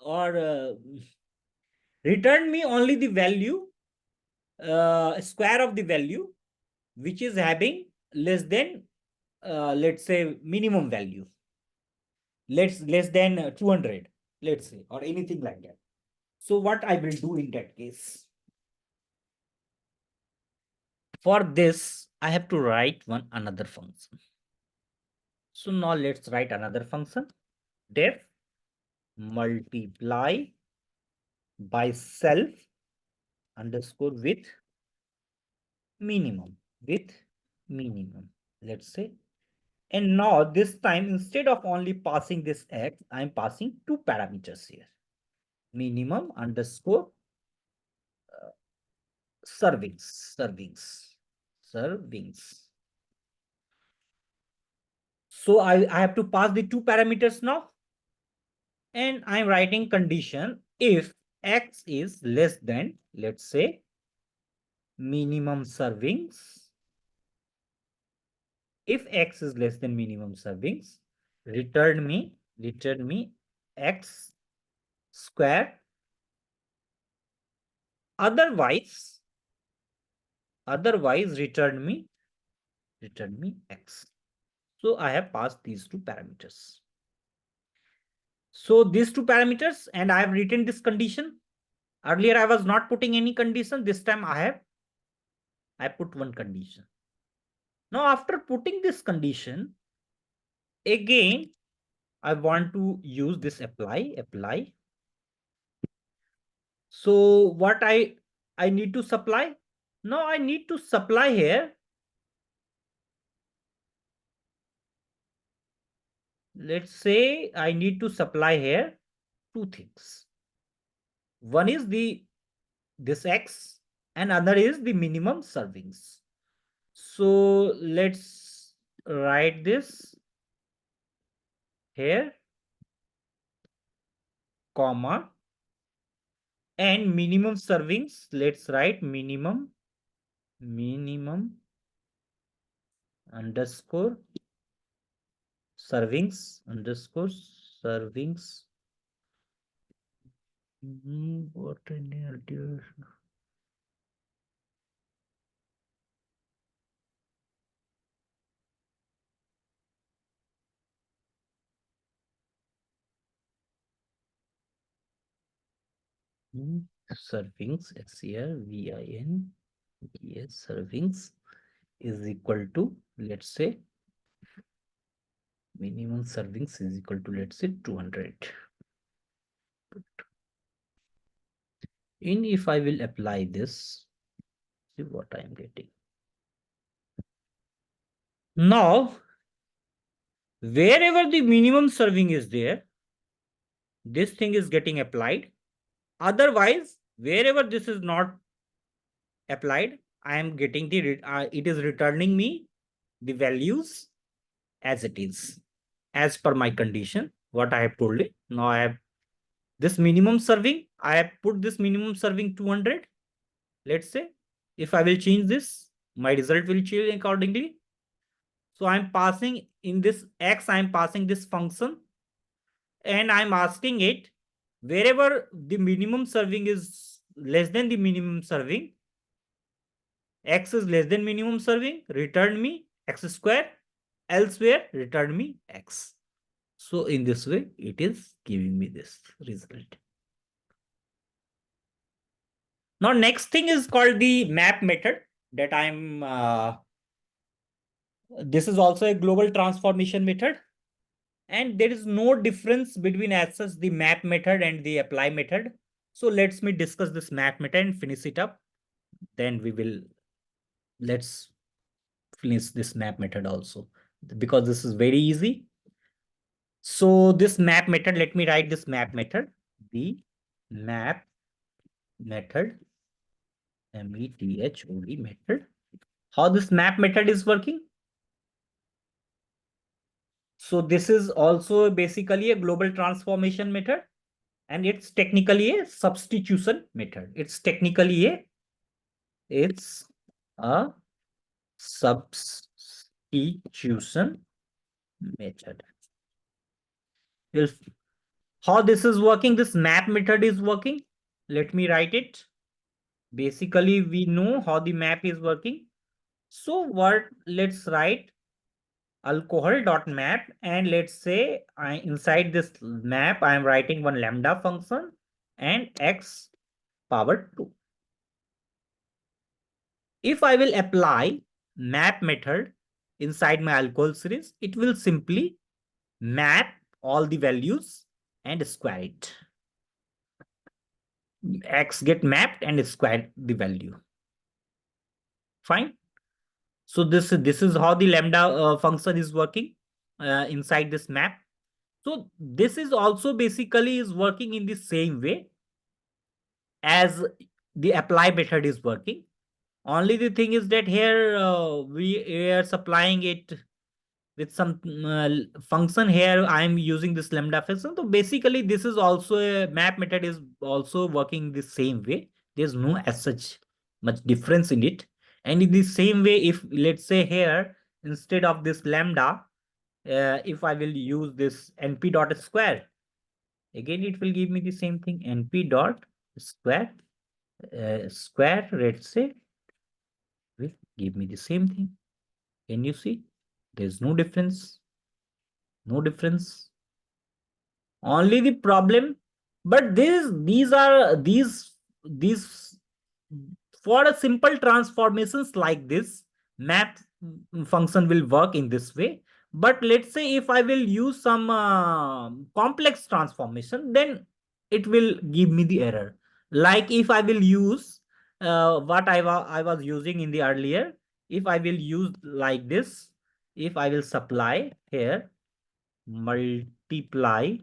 [SPEAKER 1] or return me only the value square of the value which is having less than let's say minimum value, let's less than 200, let's say, or anything like that. So what I will do in that case, for this I have to write one another function. So now let's write another function, def multiply by self underscore minimum with minimum, let's say. And now this time, instead of only passing this x, I'm passing two parameters here, minimum underscore servings. So I have to pass the two parameters now. And I'm writing condition if x is less than, let's say, minimum servings. If x is less than minimum servings, return me x square. Otherwise return me x. So I have passed these two parameters. So these two parameters, and I have written this condition. Earlier I was not putting any condition. This time I put one condition. Now after putting this condition, again I want to use this apply. So what I need to supply? Now I need to supply here. Let's say I need to supply here two things. One is this x and other is the minimum servings. So let's write this here, comma, and minimum servings. Let's write minimum underscore servings. What an idea. Servings, SERVINGS, servings is equal to, let's say, minimum servings is equal to, let's say, 200. In if I will apply this, see what I am getting. Now, wherever the minimum serving is there, this thing is getting applied. Otherwise, wherever this is not applied, I am getting it is returning me the values as it is, as per my condition, what I have told it. Now I have this minimum serving. I have put this minimum serving 200. Let's say if I will change this, my result will change accordingly. So I'm passing in this x, I'm passing this function and I'm asking it wherever the minimum serving is less than the minimum serving, x is less than minimum serving, return me x square, elsewhere return me x. So in this way, it is giving me this result. Now, next thing is called the map method that this is also a global transformation method. And there is no difference between as such the map method and the apply method. So let's me discuss this map method and finish it up. Then let's finish this map method also, because this is very easy. So this map method, let me write this map method, the map method, METHOD method. How this map method is working? So this is also basically a global transformation method, and it's technically a substitution method. It's a substitution method. If how this is working, this map method is working. Let me write it. Basically, we know how the map is working. So let's write alcohol.map, and let's say inside this map, I am writing one lambda function and x power 2. If I will apply map method inside my alcohol series, it will simply map all the values and square it. X get mapped and square the value. Fine. So this is how the lambda function is working inside this map. So this is also basically is working in the same way as the apply method is working. Only the thing is that here we are supplying it with some function. Here I am using this lambda function. So basically this is also a map method is also working the same way. There's no as such much difference in it. And in the same way, if let's say here, instead of this lambda, if I will use this np dot square, again it will give me the same thing, np dot square, square, let's say, will give me the same thing. Can you see? There's no difference. No difference. Only the problem, but these for a simple transformations like this, map function will work in this way. But let's say if I will use some complex transformation, then it will give me the error. Like if I will use what I was using in the earlier, if I will use like this, if I will supply here multiply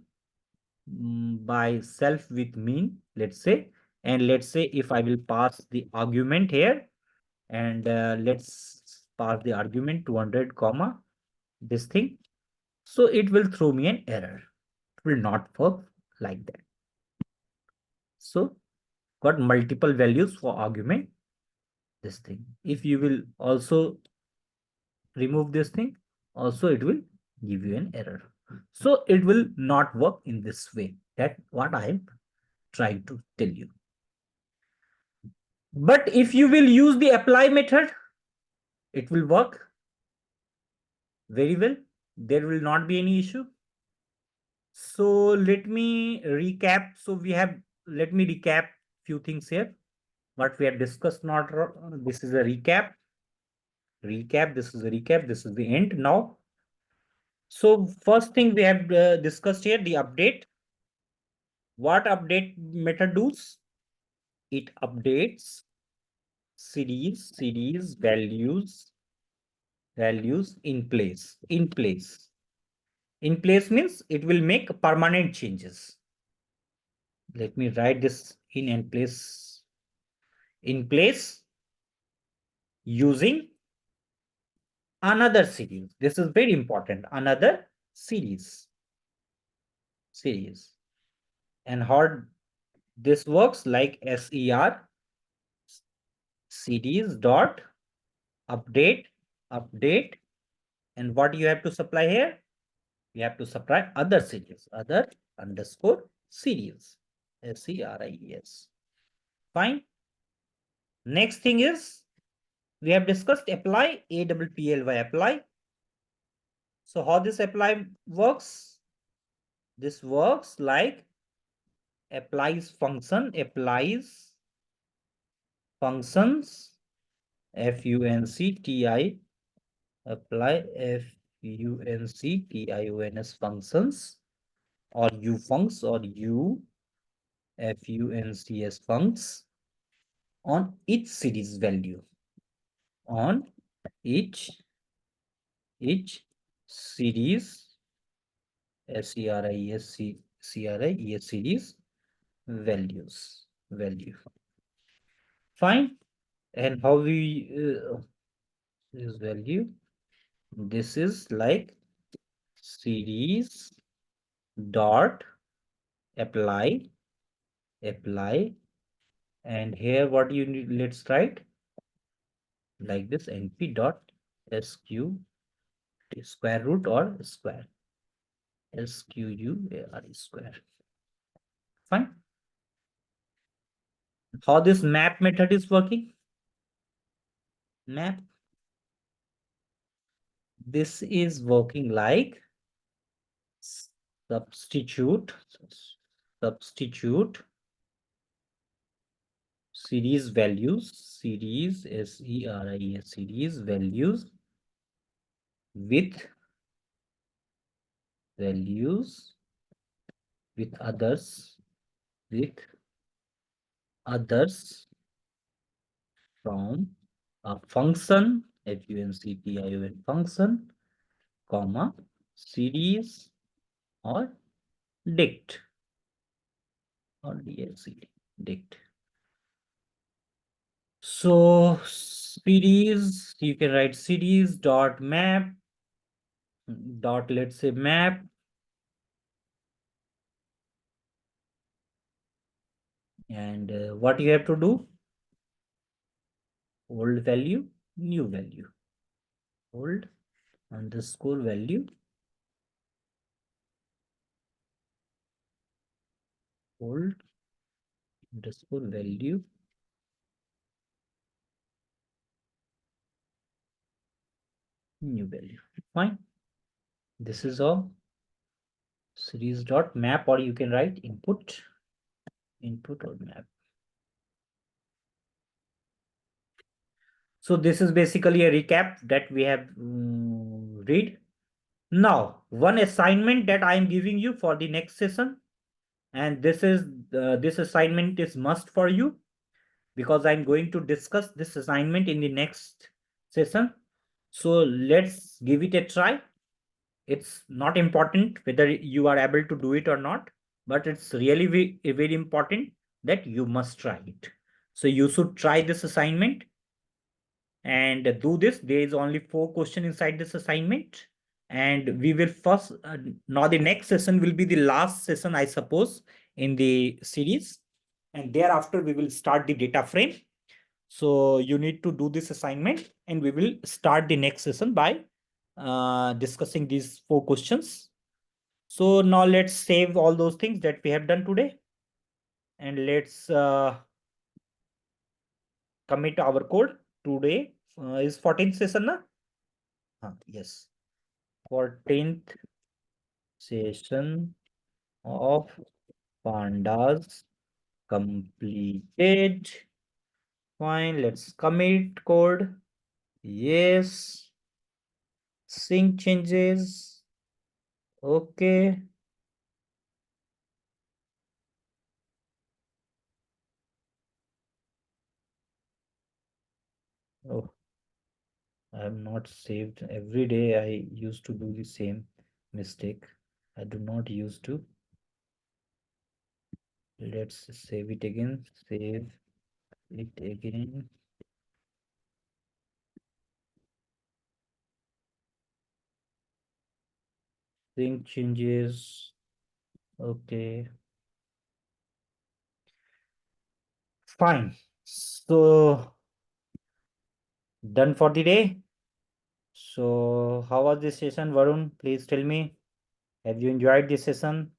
[SPEAKER 1] by self with mean, let's say, and let's say if I will pass the argument here, and let's pass the argument 200 comma this thing, so it will throw me an error. It will not work like that. So got multiple values for argument, this thing. If you will also remove this thing, also it will give you an error. So it will not work in this way. That's what I am trying to tell you. But if you will use the apply method, it will work very well. There will not be any issue. So let me recap. So we have, let me recap few things here. What we have discussed, not this is a recap. Recap, this is a recap, this is the end now. So first thing we have discussed here, the update. What update method does? It updates series values in place. In place means it will make permanent changes. Let me write this in place. In place using another series. This is very important. Another series. And how this works, like ser series dot update, and what you have to supply here? You have to supply other series, other underscore series, series. Fine. Next thing is, we have discussed apply, apply apply. So how this apply works? This works like applies functions, functi, apply functions functions, or ufuncs or funcs on each series value, on each series series value. Fine. And how we this value, this is like series dot apply, and here what you need, let's write like this, np dot sq square root or square, square square. Fine. How this map method is working? Map, this is working like substitute series values, series values with with others with others from a function, function, comma, series or dict or dict. So series, you can write series dot map dot, let's say, map. And what you have to do? Old value, new value. Old underscore value. Old underscore value. New value. Fine. This is all. Series dot map, or you can write input or map. So this is basically a recap that we have read. Now, one assignment that I am giving you for the next session, and this assignment is must for you because I'm going to discuss this assignment in the next session. So let's give it a try. It's not important whether you are able to do it or not, but it's really very important that you must try it. So you should try this assignment and do this. There is only 4 questions inside this assignment. And we will first, now the next session will be the last session, I suppose, in the series. And thereafter, we will start the data frame. So you need to do this assignment and we will start the next session by discussing these 4 questions. So now let's save all those things that we have done today. And let's commit our code. Today is 14th session, na? Yes. 14th session of Pandas completed. Fine, let's commit code. Yes. Sync changes. Okay. Oh, I have not saved. Every day I used to do the same mistake. I do not used to. Let's save it again. Save it again. Sync changes. Okay. Fine. So done for the day. So how was this session, Varun? Please tell me. Have you enjoyed this session?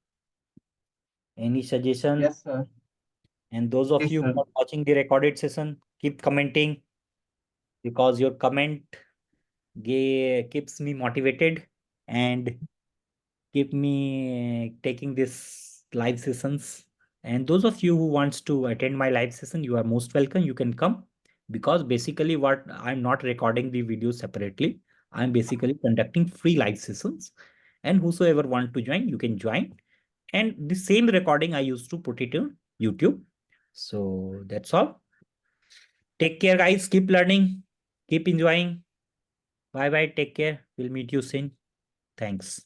[SPEAKER 1] Any suggestion?
[SPEAKER 2] Yes, sir.
[SPEAKER 1] And those of
[SPEAKER 2] Yes,
[SPEAKER 1] you
[SPEAKER 2] sir.
[SPEAKER 1] who are watching the recorded session, keep commenting because your comment keeps me motivated and keep me taking this live sessions. And those of you who wants to attend my live session, you are most welcome. You can come because basically what I'm not recording the video separately. I'm basically conducting free live sessions and whosoever want to join, you can join. And the same recording I used to put it on YouTube. So that's all. Take care, guys. Keep learning. Keep enjoying. Bye bye. Take care. We'll meet you soon. Thanks.